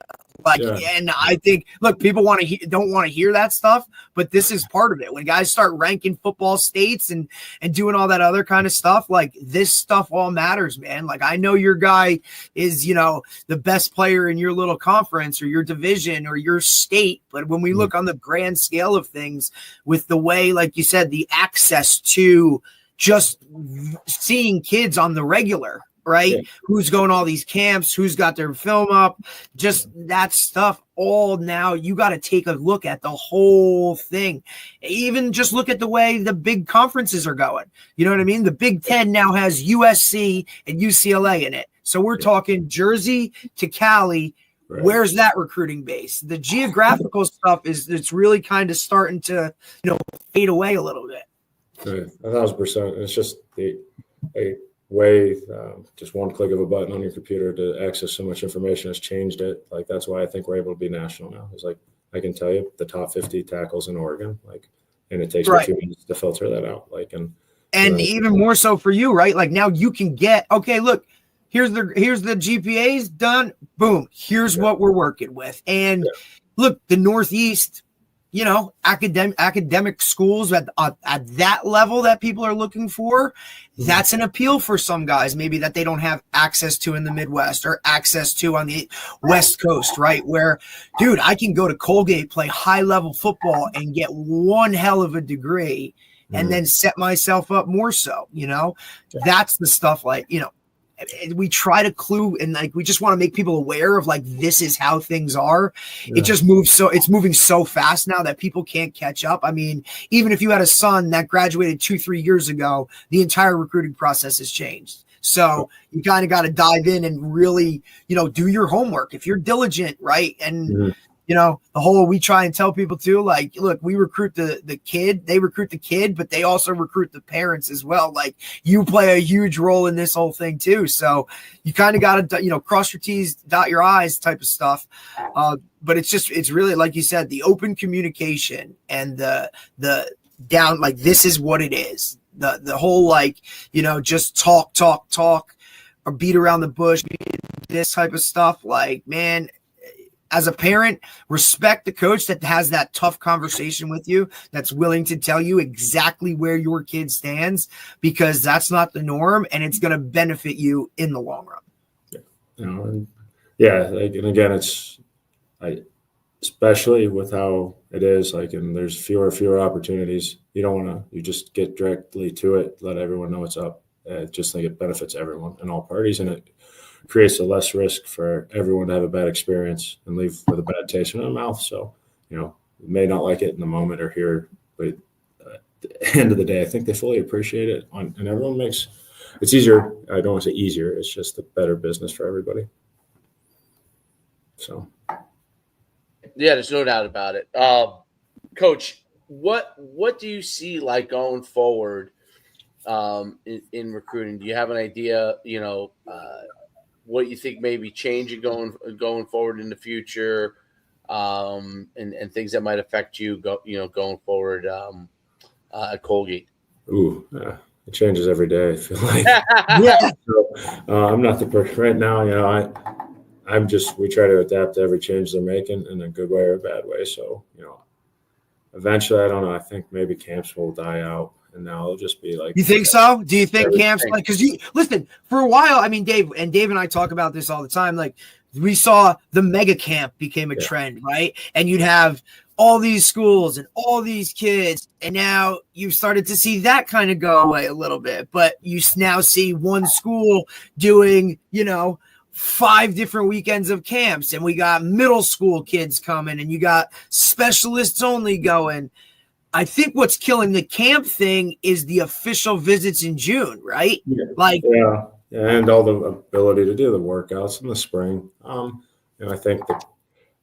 And I think, look, people don't want to hear that stuff, but this is part of it. When guys start ranking football states and doing all that other kind of stuff, this stuff all matters, man. I know your guy is, the best player in your little conference or your division or your state. But when we look on the grand scale of things with the way, like you said, the access to just seeing kids on the regular, right? Yeah. Who's going to all these camps, who's got their film up, just that stuff. All now you got to take a look at the whole thing. Even just look at the way the big conferences are going. You know what I mean? The Big Ten now has USC and UCLA in it. So we're talking Jersey to Cali. Right. Where's that recruiting base? The geographical stuff it's really kind of starting to, fade away a little bit. Right. 1,000%. It's just a way, just one click of a button on your computer to access so much information has changed it. Like, that's why I think we're able to be national now. It's like, I can tell you the top 50 tackles in Oregon, and it takes me 2 minutes to filter that out. And even more so for you, right? Like, now you can get, okay, look, here's the GPAs done. Boom. Here's what we're working with. And look, the Northeast, academic schools at that level that people are looking for, that's an appeal for some guys, maybe that they don't have access to in the Midwest or access to on the West Coast, right? Where, dude, I can go to Colgate, play high level football and get one hell of a degree and then set myself up more so, that's the stuff we try to clue and we just want to make people aware of this is how things are. It just moves it's moving so fast now that people can't catch up. I mean, even if you had a son that graduated 2-3 years ago, the entire recruiting process has changed. So you kind of got to dive in and really, do your homework if you're diligent, right? And the whole, we try and tell people too, look, we recruit the kid, they recruit the kid, but they also recruit the parents as well. You play a huge role in this whole thing too. So you kind of got to, cross your T's, dot your I's type of stuff. But it's really, like you said, the open communication and the down, this is what it is. The whole, just talk or beat around the bush, this type of stuff. Man, as a parent, respect the coach that has that tough conversation with you, that's willing to tell you exactly where your kid stands, because that's not the norm and it's going to benefit you in the long run. And again, it's especially with how it is, and there's fewer opportunities. You don't want to, you just get directly to it, let everyone know what's up. I just think it benefits everyone and all parties, and it creates a less risk for everyone to have a bad experience and leave with a bad taste in their mouth. So, you may not like it in the moment or hear, but at the end of the day, I think they fully appreciate it. And everyone it's easier. I don't want to say easier. It's just a better business for everybody. So. Yeah, there's no doubt about it. Coach, what do you see going forward in recruiting? Do you have an idea, what you think may be changing going forward in the future, and things that might affect you going forward at Colgate? It changes every day, I feel like. So, I'm not the person right now. We try to adapt to every change they're making in a good way or a bad way. So, eventually, I don't know. I think maybe camps will die out. And now it'll just be you think so? Do you think camps, because you listen, for a while, I mean, Dave and I talk about this all the time. We saw the mega camp became a trend, right? And you'd have all these schools and all these kids. And now you've started to see that kind of go away a little bit, but you now see one school doing, 5 different weekends of camps, and we got middle school kids coming, and you got specialists only going. I think what's killing the camp thing is the official visits in June, right? And all the ability to do the workouts in the spring. I think that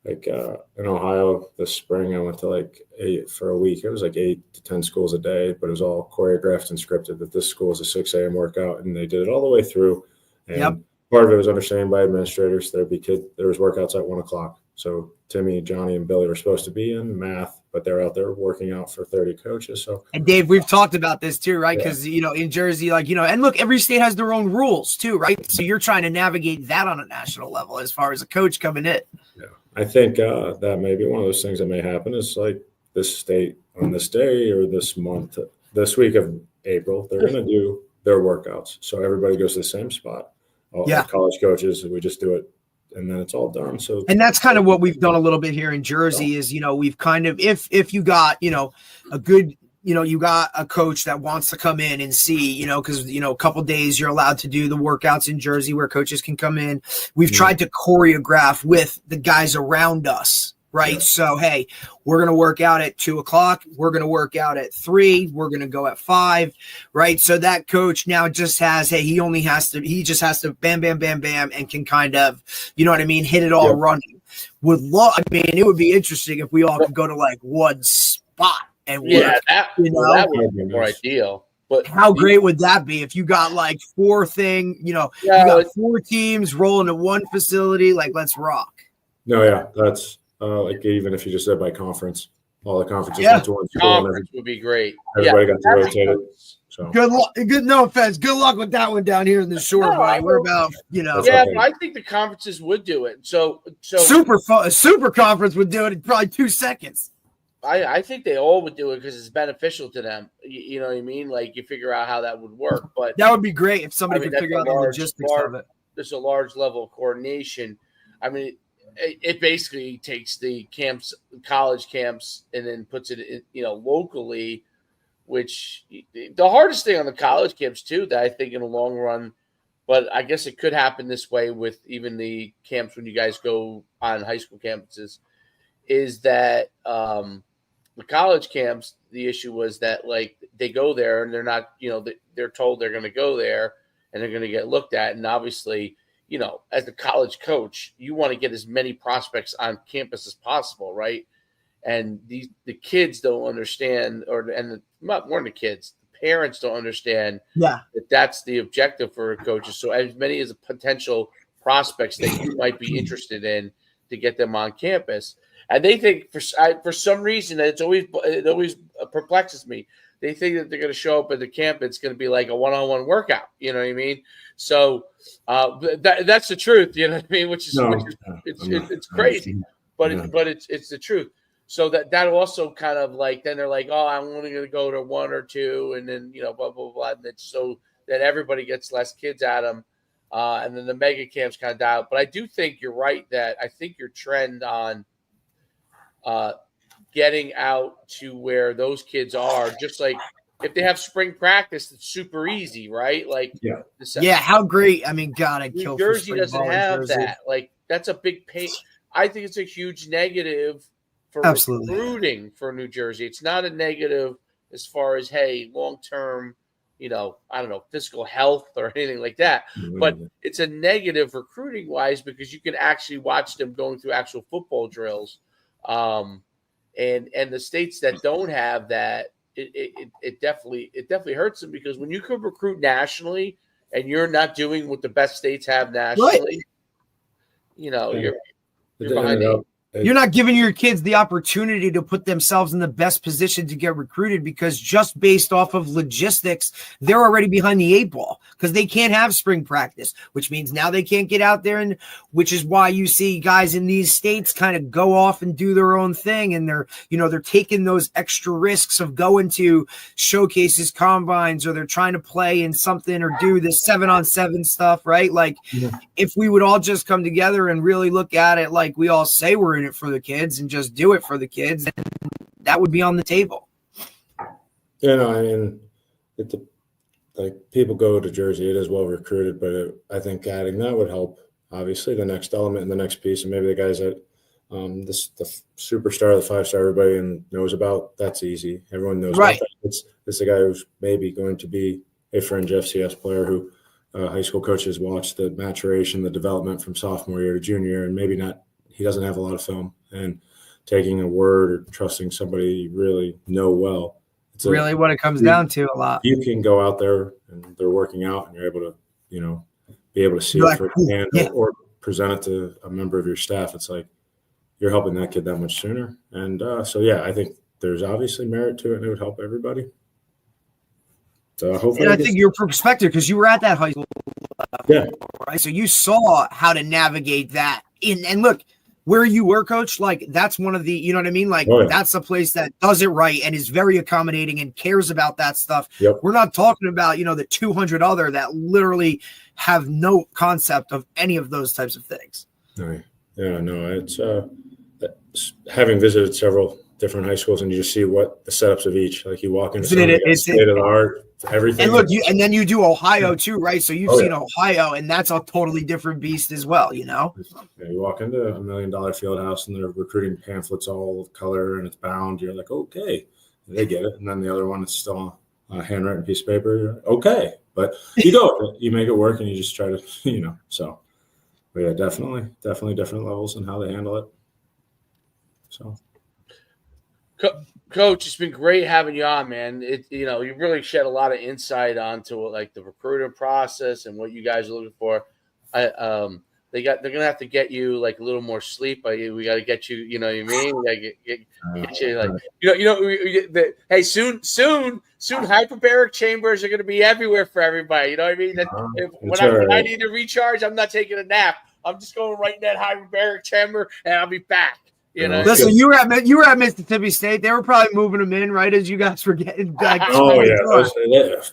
in Ohio this spring I went to 8 for a week. It was 8 to 10 schools a day, but it was all choreographed and scripted. That this school is a 6 a.m. workout, and they did it all the way through. And part of it was understanding by administrators. There was workouts at 1 o'clock. So Timmy, Johnny, and Billy were supposed to be in math, but they're out there working out for 30 coaches. So, and Dave, we've talked about this too, right? Because in Jersey, and look, every state has their own rules too, right? So you're trying to navigate that on a national level as far as a coach coming in. Yeah, I think that may be one of those things that may happen. Is this state on this day or this month, this week of April, they're going to do their workouts, so everybody goes to the same spot. All college coaches, we just do it. And then it's all done. So, and that's kind of what we've done a little bit here in Jersey is, we've kind of, if you got, a good you got a coach that wants to come in and see, because, a couple days you're allowed to do the workouts in Jersey where coaches can come in. We've tried to choreograph with the guys around us, right? Yeah. So, hey, we're going to work out at 2:00. We're going to work out at 3. We're going to go at 5, right? So that coach now just has, hey, he just has to bam, bam, bam, bam, and can kind of, hit it all running. It would be interesting if we all could go to like one spot and work. That would be more ideal. But how great would that be if you got like 4 you got 4 teams rolling to one facility? Like, let's rock. No, yeah, that's like even if you just said by conference, all the conferences went to one school. Conference would be great. Everybody got to rotate it. So. Good luck. No offense. Good luck with that one down here in the shore, buddy. We're about, Yeah, but I think the conferences would do it. So a super conference would do it in probably 2 seconds. I think they all would do it because it's beneficial to them. You know what I mean? Like, you figure out how that would work. But that would be great if somebody could figure out the logistics of it. There's a large level of coordination. I mean, it basically takes the camps, college camps, and then puts it in, locally. Which the hardest thing on the college camps too, that I think in the long run, but I guess it could happen this way with even the camps when you guys go on high school campuses, is that the college camps, the issue was that like they go there and they're not, they're told they're going to go there and they're going to get looked at. And obviously, as the college coach, you want to get as many prospects on campus as possible, right? And the kids don't understand, not more than the kids, the parents don't understand that that's the objective for coaches. So as many as potential prospects that you might be interested in to get them on campus. And they think for some reason that it always perplexes me. They think that they're going to show up at the camp. It's going to be like a one-on-one workout. You know what I mean? So that's the truth. You know what I mean? It's crazy, but it's the truth. So that also kind of like, then they're like, oh, I'm only going to go to 1 or 2, and then, blah, blah, blah. And so that everybody gets less kids at them. And then the mega camps kind of die out. But I do think you're right that I think your trend on getting out to where those kids are, just like if they have spring practice, it's super easy, right? Like, how great. I mean, God, I'd kill New Jersey doesn't have that. Like, that's a big pain. I think it's a huge negative for recruiting for New Jersey. It's not a negative as far as, hey, long-term, I don't know, physical health or anything like that. But it's a negative recruiting-wise because you can actually watch them going through actual football drills. And the states that don't have that, it definitely hurts them because when you could recruit nationally and you're not doing what the best states have nationally, you're behind it. You're not giving your kids the opportunity to put themselves in the best position to get recruited because just based off of logistics, they're already behind the 8 ball because they can't have spring practice, which means now they can't get out there, and which is why you see guys in these states kind of go off and do their own thing, and they're taking those extra risks of going to showcases, combines, or they're trying to play in something or do this 7-on-7 stuff, right? Like if we would all just come together and really look at it like we all say we're in it for the kids and just do it for the kids, and that would be on the table. Like people go to Jersey, it is well recruited, but I think adding that would help. Obviously, the next element and the next piece, and maybe the guys that the superstar, the 5-star, everybody knows about. That's easy. Everyone knows about that. It's a guy who's maybe going to be a fringe FCS player who high school coaches watch the maturation, the development from sophomore year to junior year, and maybe not. He doesn't have a lot of film, and taking a word or trusting somebody you really know well. It's really what it comes down to a lot. You can go out there and they're working out and you're able to, be able to see it firsthand or present it to a member of your staff. It's like you're helping that kid that much sooner. And I think there's obviously merit to it and it would help everybody. So hopefully, and I think your perspective, because you were at that high school level, right? So you saw how to navigate that. And look, where you were, coach, like that's one of the, you know what I mean? Like that's a place that does it right and is very accommodating and cares about that stuff. Yep. We're not talking about, the 200 other that literally have no concept of any of those types of things. Yeah, no, it's having visited several different high schools and you just see what the setups of each. Like you walk into it's state of the art, everything. And look, and then you do Ohio too, right? So you've seen Ohio, and that's a totally different beast as well, you know? Yeah, you walk into $1 million field house and they're recruiting pamphlets all color and it's bound. You're like, okay, they get it. And then the other one is still a handwritten piece of paper. You're like, okay, but you go with it. You make it work and you just try to, so. But yeah, definitely different levels and how they handle it. So. Coach, it's been great having you on, man. You really shed a lot of insight onto like the recruiting process and what you guys are looking for. They're gonna have to get you like a little more sleep. We got to get you. You know what I mean? We got to get you like hey, soon hyperbaric chambers are gonna be everywhere for everybody. You know what I mean? When I need to recharge, I'm not taking a nap. I'm just going right in that hyperbaric chamber and I'll be back. You know, listen, you were at Mississippi State. They were probably moving them in, right? As you guys were getting back.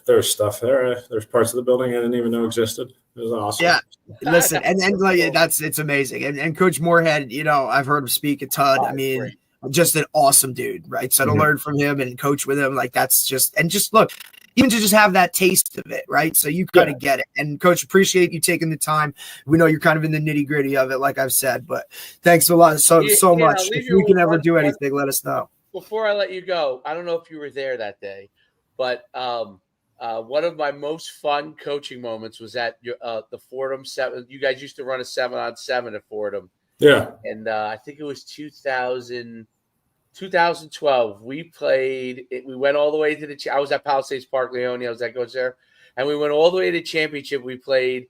There's stuff there. There's parts of the building I didn't even know existed. It was awesome. Yeah, listen, and like it's amazing. And Coach Moorhead, I've heard him speak a ton. I mean, great. Just an awesome dude, right? So to learn from him and coach with him, like that's just look. Even to just have that taste of it, right? So you kind of get it. And Coach, appreciate you taking the time. We know you're kind of in the nitty gritty of it, like I've said, but thanks a lot so much. If we can ever do anything, let us know. Before I let you go, I don't know if you were there that day, but one of my most fun coaching moments was at the Fordham 7. You guys used to run a 7-on-7 at Fordham. Yeah. And I think it was 2012, we played. We went all the way to the. I was at Palisades Park, Leone. I was that coach there, and we went all the way to the championship. We played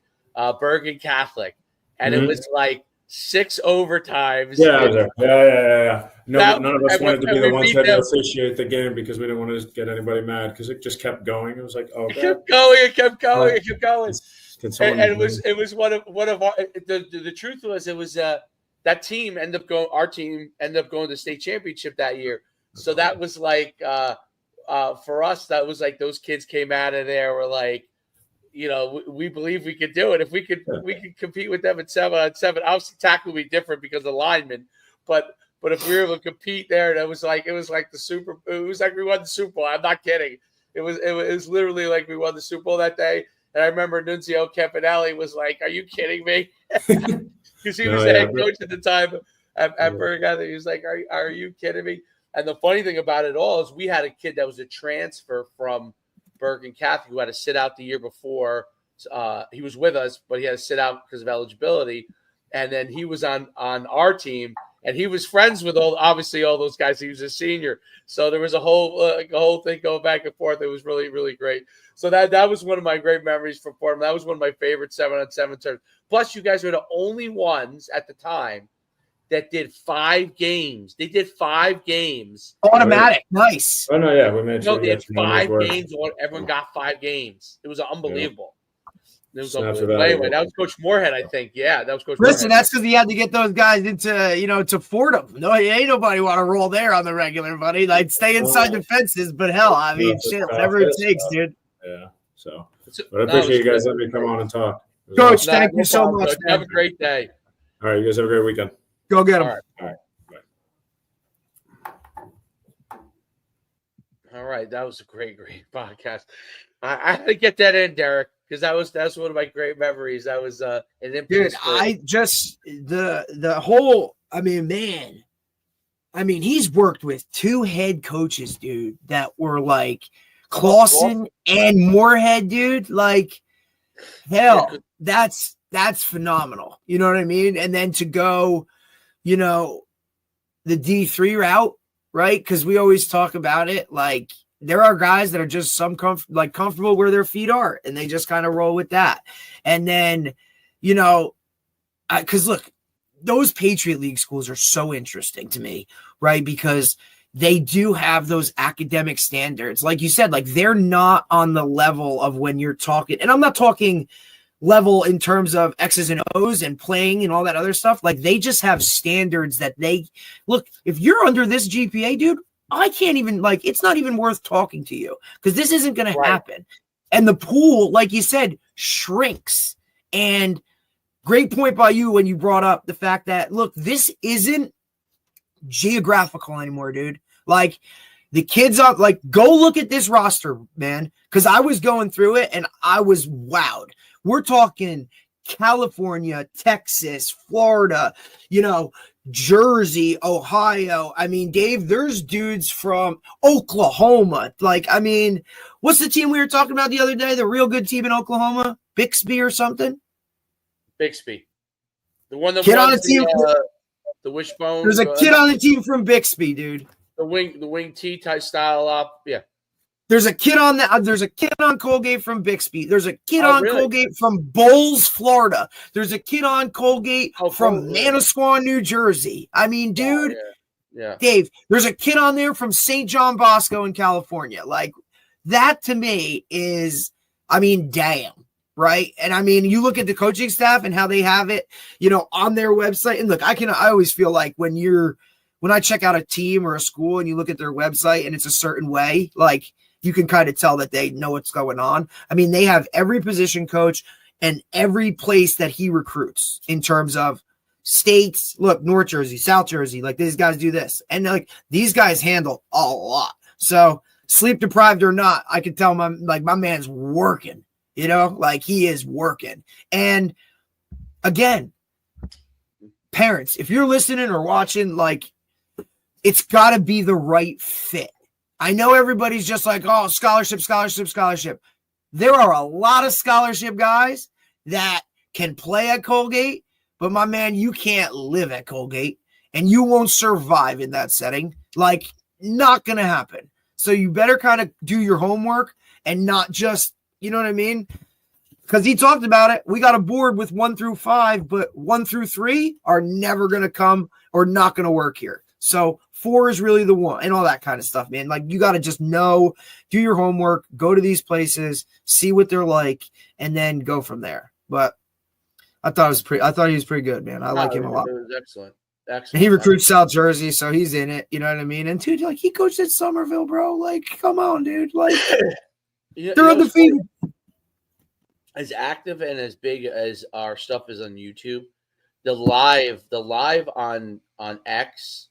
Bergen Catholic, and it was like 6 overtimes. Yeah. None of us wanted to be the ones that had to officiate the game because we didn't want to get anybody mad because it just kept going. It was like, it kept going. And it was one of our. The truth was, it was that team ended up going. Our team ended up going to the state championship that year. So that was like for us. That was like those kids came out of there. Were like, we believe we could do it. If we could compete with them at 7-on-7. Obviously, tackle would be different because of linemen. But if we were able to compete there, it was like the Super. It was like we won the Super Bowl. I'm not kidding. It was literally like we won the Super Bowl that day. And I remember Nunzio Campanelli was like, "Are you kidding me?" Because he was the head coach at the time at Bergen. He was like, "Are you kidding me?" And the funny thing about it all is we had a kid that was a transfer from Bergen Catholic who had to sit out the year before. He was with us, but he had to sit out because of eligibility. And then he was on our team, and he was friends with all those guys. He was a senior, so there was a whole thing going back and forth. It was really, really great. So that was one of my great memories from Fordham. That was one of my favorite 7-on-7 turns. Plus, you guys were the only ones at the time that did 5 games. They did 5 games. Automatic. Nice. Oh, no, yeah. We made sure they had 5 games. Everyone got 5 games. It was unbelievable. Yeah. It was unbelievable. Anyway, that was Coach Moorhead, I think. Yeah, that was Coach Moorhead. Listen, that's because he had to get those guys into, to Fordham. No, ain't nobody want to roll there on the regular, buddy. Like, stay inside the fences, but hell, I mean, shit, whatever it takes, dude. Yeah, so. But I appreciate you guys letting me come on and talk. Coach, thank you so much. Have a great day. All right, you guys have a great weekend. Go get them. All right. Bye. All right, that was a great podcast. I had to get that in, Derek, because that's one of my great memories. That was an impetus. Dude, I just the whole. I mean, man. I mean, he's worked with 2 head coaches, dude, that were like Clausen and Moorhead, dude. Like, hell, that's phenomenal. You know what I mean? And then to go, the D3 route, right? Because we always talk about it. Like, there are guys that are just comfortable where their feet are, and they just kind of roll with that. And then, because look, those Patriot League schools are so interesting to me, right? Because they do have those academic standards. Like you said, like they're not on the level of when you're talking, and I'm not talking level in terms of X's and O's and playing and all that other stuff. Like they just have standards that look, if you're under this GPA, dude, I can't even it's not even worth talking to you because this isn't going to happen. And the pool, like you said, shrinks. And great point by you when you brought up the fact that, look, this isn't geographical anymore, dude. Like the kids up, like go look at this roster, man. Because I was going through it and I was wowed. We're talking California, Texas, Florida, Jersey, Ohio. I mean, Dave, there's dudes from Oklahoma. Like, I mean, what's the team we were talking about the other day? The real good team in Oklahoma? Bixby or something? Bixby. The one that kid on runs the team. The wishbone. There's a kid on the team from Bixby, dude. The wing T type style up. Yeah. There's a kid on that. There's a kid on Colgate from Bixby. There's a kid on really? Colgate from Bowles, Florida. There's a kid on Colgate from Manasquan, New Jersey. I mean, dude, yeah. Dave, there's a kid on there from St. John Bosco in California. Like that to me is, I mean, damn, right? And I mean, you look at the coaching staff and how they have it, on their website. And look, I always feel like when I check out a team or a school and you look at their website and it's a certain way, like, you can kind of tell that they know what's going on. I mean, they have every position coach and every place that he recruits in terms of states. Look, North Jersey, South Jersey, like these guys do this. And like these guys handle a lot. So sleep deprived or not, I can tell my man's working, like he is working. And again, parents, if you're listening or watching, like it's got to be the right fit. I know everybody's just like, oh, scholarship. There are a lot of scholarship guys that can play at Colgate, but my man, you can't live at Colgate and you won't survive in that setting. Like, not going to happen. So you better kind of do your homework and not just, you know what I mean? Because he talked about it. We got a board with 1 through 5, but 1 through 3 are never going to come or not going to work here. So 4 is really the one and all that kind of stuff, man. Like you got to just know, do your homework, go to these places, see what they're like, and then go from there. But I thought he was pretty good, man. I like him a lot. It was excellent. And he recruits South Jersey, so he's in it. You know what I mean? And dude, like he coached at Somerville, bro. Like, come on, dude. Like they're undefeated. As active and as big as our stuff is on YouTube, the live on X.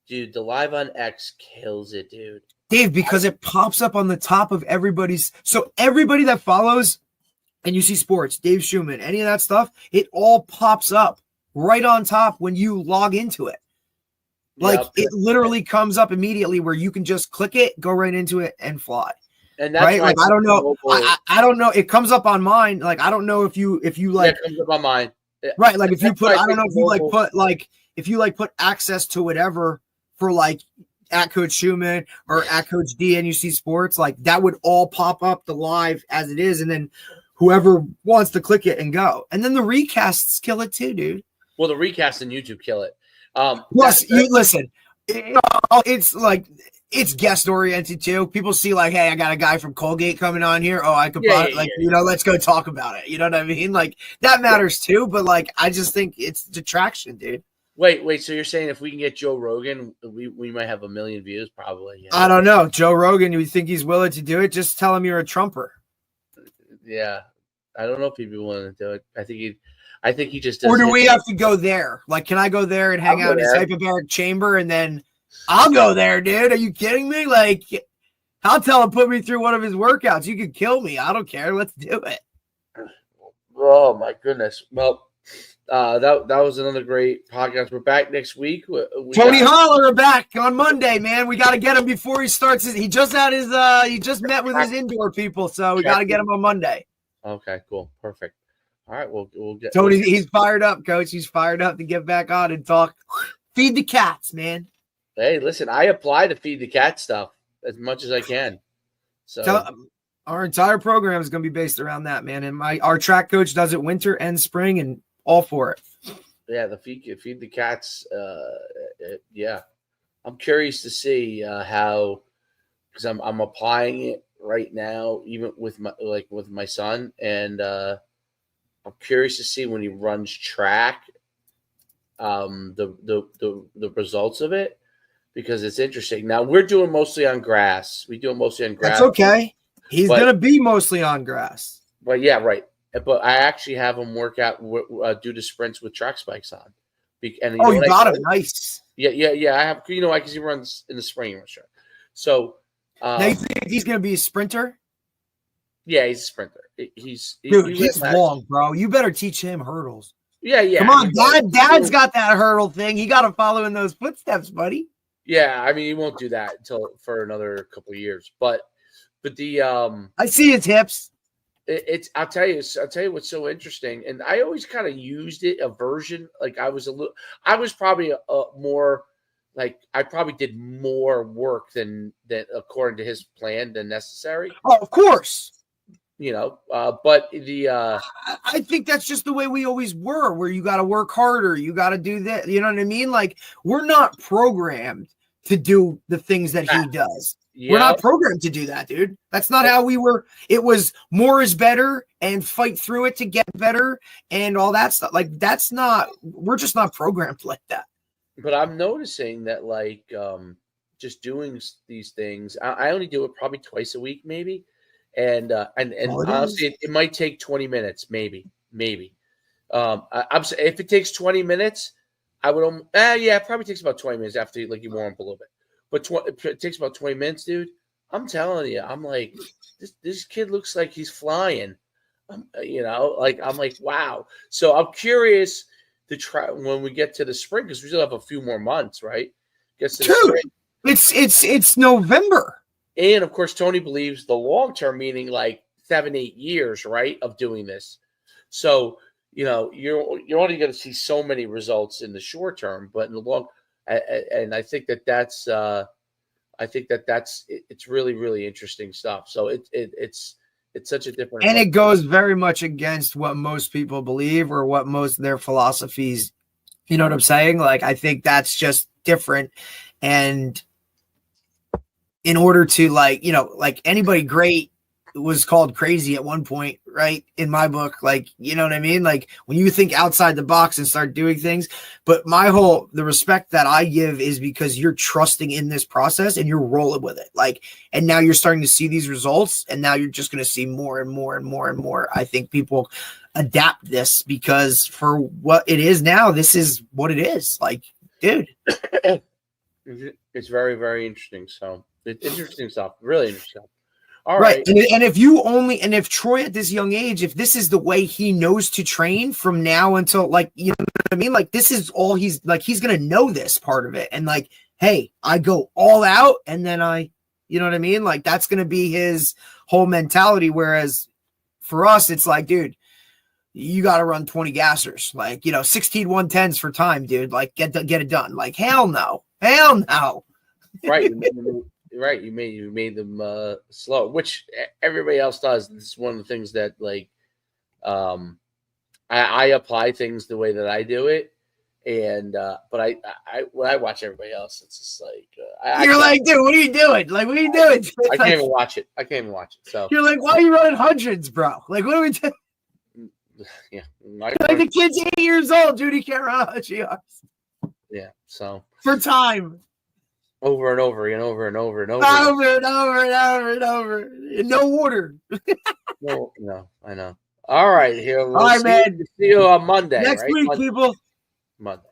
Dude, the live on X kills it, dude. Dave, because it pops up on the top of everybody's. So everybody that follows and you see sports, Dave Schuman, any of that stuff, it all pops up right on top when you log into it. Like it literally comes up immediately where you can just click it, go right into it and fly. And that's right. Like I don't know. I don't know. It comes up on mine. Like I don't know if you like it comes up on mine. Right. Like if you put, I don't know if you put access to whatever for like at Coach Schuman or at Coach D NUC Sports, like that would all pop up the live as it is. And then whoever wants to click it and go. And then the recasts kill it too, dude. Well, the recasts in YouTube kill it. Plus, you listen, it's like it's guest oriented too. People see like, hey, I got a guy from Colgate coming on here. Oh, I could let's go talk about it. You know what I mean? Like that matters too. But like, I just think it's detraction, dude. Wait. So you're saying if we can get Joe Rogan, we might have 1 million views, probably. Yeah. I don't know, Joe Rogan. You think he's willing to do it? Just tell him you're a Trumper. Yeah, I don't know if he'd be willing to do it. I think he just does. Or do we have to go there? Like, can I go there and hang out in his hyperbaric chamber and then I'll go there, dude? Are you kidding me? Like, I'll tell him put me through one of his workouts. You could kill me. I don't care. Let's do it. Oh my goodness. Well, that was another great podcast. We're back next week. Tony Holler are back on Monday, man. We got to get him before he starts he just had his he just met with his indoor people, so we got to get him on Monday. Okay, cool. Perfect. All right, we'll get Tony. He's fired up, coach. He's fired up to get back on and talk. Feed the cats, man. Hey, listen, I apply to feed the cat stuff as much as I can. So our entire program is going to be based around that, man. And our track coach does it winter and spring and all for it. Yeah, the feed the cats. Yeah, I'm curious to see how, because I'm applying it right now, even with my son, and I'm curious to see when he runs track, the results of it, because it's interesting. Now we're doing mostly on grass. We do it mostly on grass. That's okay. He's going to be mostly on grass. But yeah, right. But I actually have him work out, do the sprints with track spikes on. And you got him. Nice. Yeah. I have, because he runs in the spring restaurant. So now you think he's going to be a sprinter? Yeah, he's a sprinter. He's long, bro. You better teach him hurdles. Yeah. Come on, Dad's got that hurdle thing. He got to follow in those footsteps, buddy. Yeah, I mean, he won't do that until for another couple of years. But the I see his hips. I'll tell you what's so interesting, and I always kind of used it a version. Like I was probably more like I probably did more work than according to his plan than necessary. Oh, of course. But I think that's just the way we always were, where you got to work harder. You got to do that. You know what I mean? Like we're not programmed to do the things that he does. Yep. We're not programmed to do that, dude. That's not how we were. It was more is better and fight through it to get better and all that stuff. Like we're just not programmed like that. But I'm noticing that like just doing these things, I only do it probably twice a week, maybe. And honestly, it might take 20 minutes, maybe. If it takes 20 minutes, I would. It probably takes about 20 minutes after you warm up a little bit. But it takes about 20 minutes, dude. I'm telling you, I'm like, this kid looks like he's flying. I'm like, wow. So I'm curious to try when we get to the spring because we still have a few more months, right? Dude, it's November. And of course, Tony believes the long term, meaning like 7-8 years, right, of doing this. So you're only going to see so many results in the short term, but in the long, and I think that's it's really really interesting stuff. So it's such a different, and it goes very much against what most people believe or what most of their philosophies. You know what I'm saying? Like I think that's just different, and in order to like anybody great was called crazy at one point, right? In my book, like, you know what I mean? Like when you think outside the box and start doing things, but the respect that I give is because you're trusting in this process and you're rolling with it. Like, and now you're starting to see these results and now you're just going to see more and more and more and more. I think people adapt this because for what it is now, this is what it is. Like, dude, it's very, very interesting. So it's interesting stuff, really interesting stuff. All right. And if Troy at this young age, if this is the way he knows to train from now until like, you know what I mean? Like this is all he's going to know this part of it. And like, hey, I go all out and then you know what I mean? Like that's going to be his whole mentality. Whereas for us, it's like, dude, you got to run 20 gassers, like, 16 110s for time, dude. Like get it done. Like, hell no. Right. Right, you made them slow, which everybody else does. This is one of the things that like I apply things the way that I do it, and but I when I watch everybody else, it's just like you're like, dude, what are you doing? Like, what are you doing? I can't even watch it. So you're like, why are you running hundreds, bro? Like, what are we doing? Yeah, like the kid's 8 years old, dude. He can't run 100 yards. Yeah, so for time. Over and over and over and over and over. Over and over and over and over. In no order. No, I know. All right, here. All right, man. See you on Monday. Next week, people. Monday.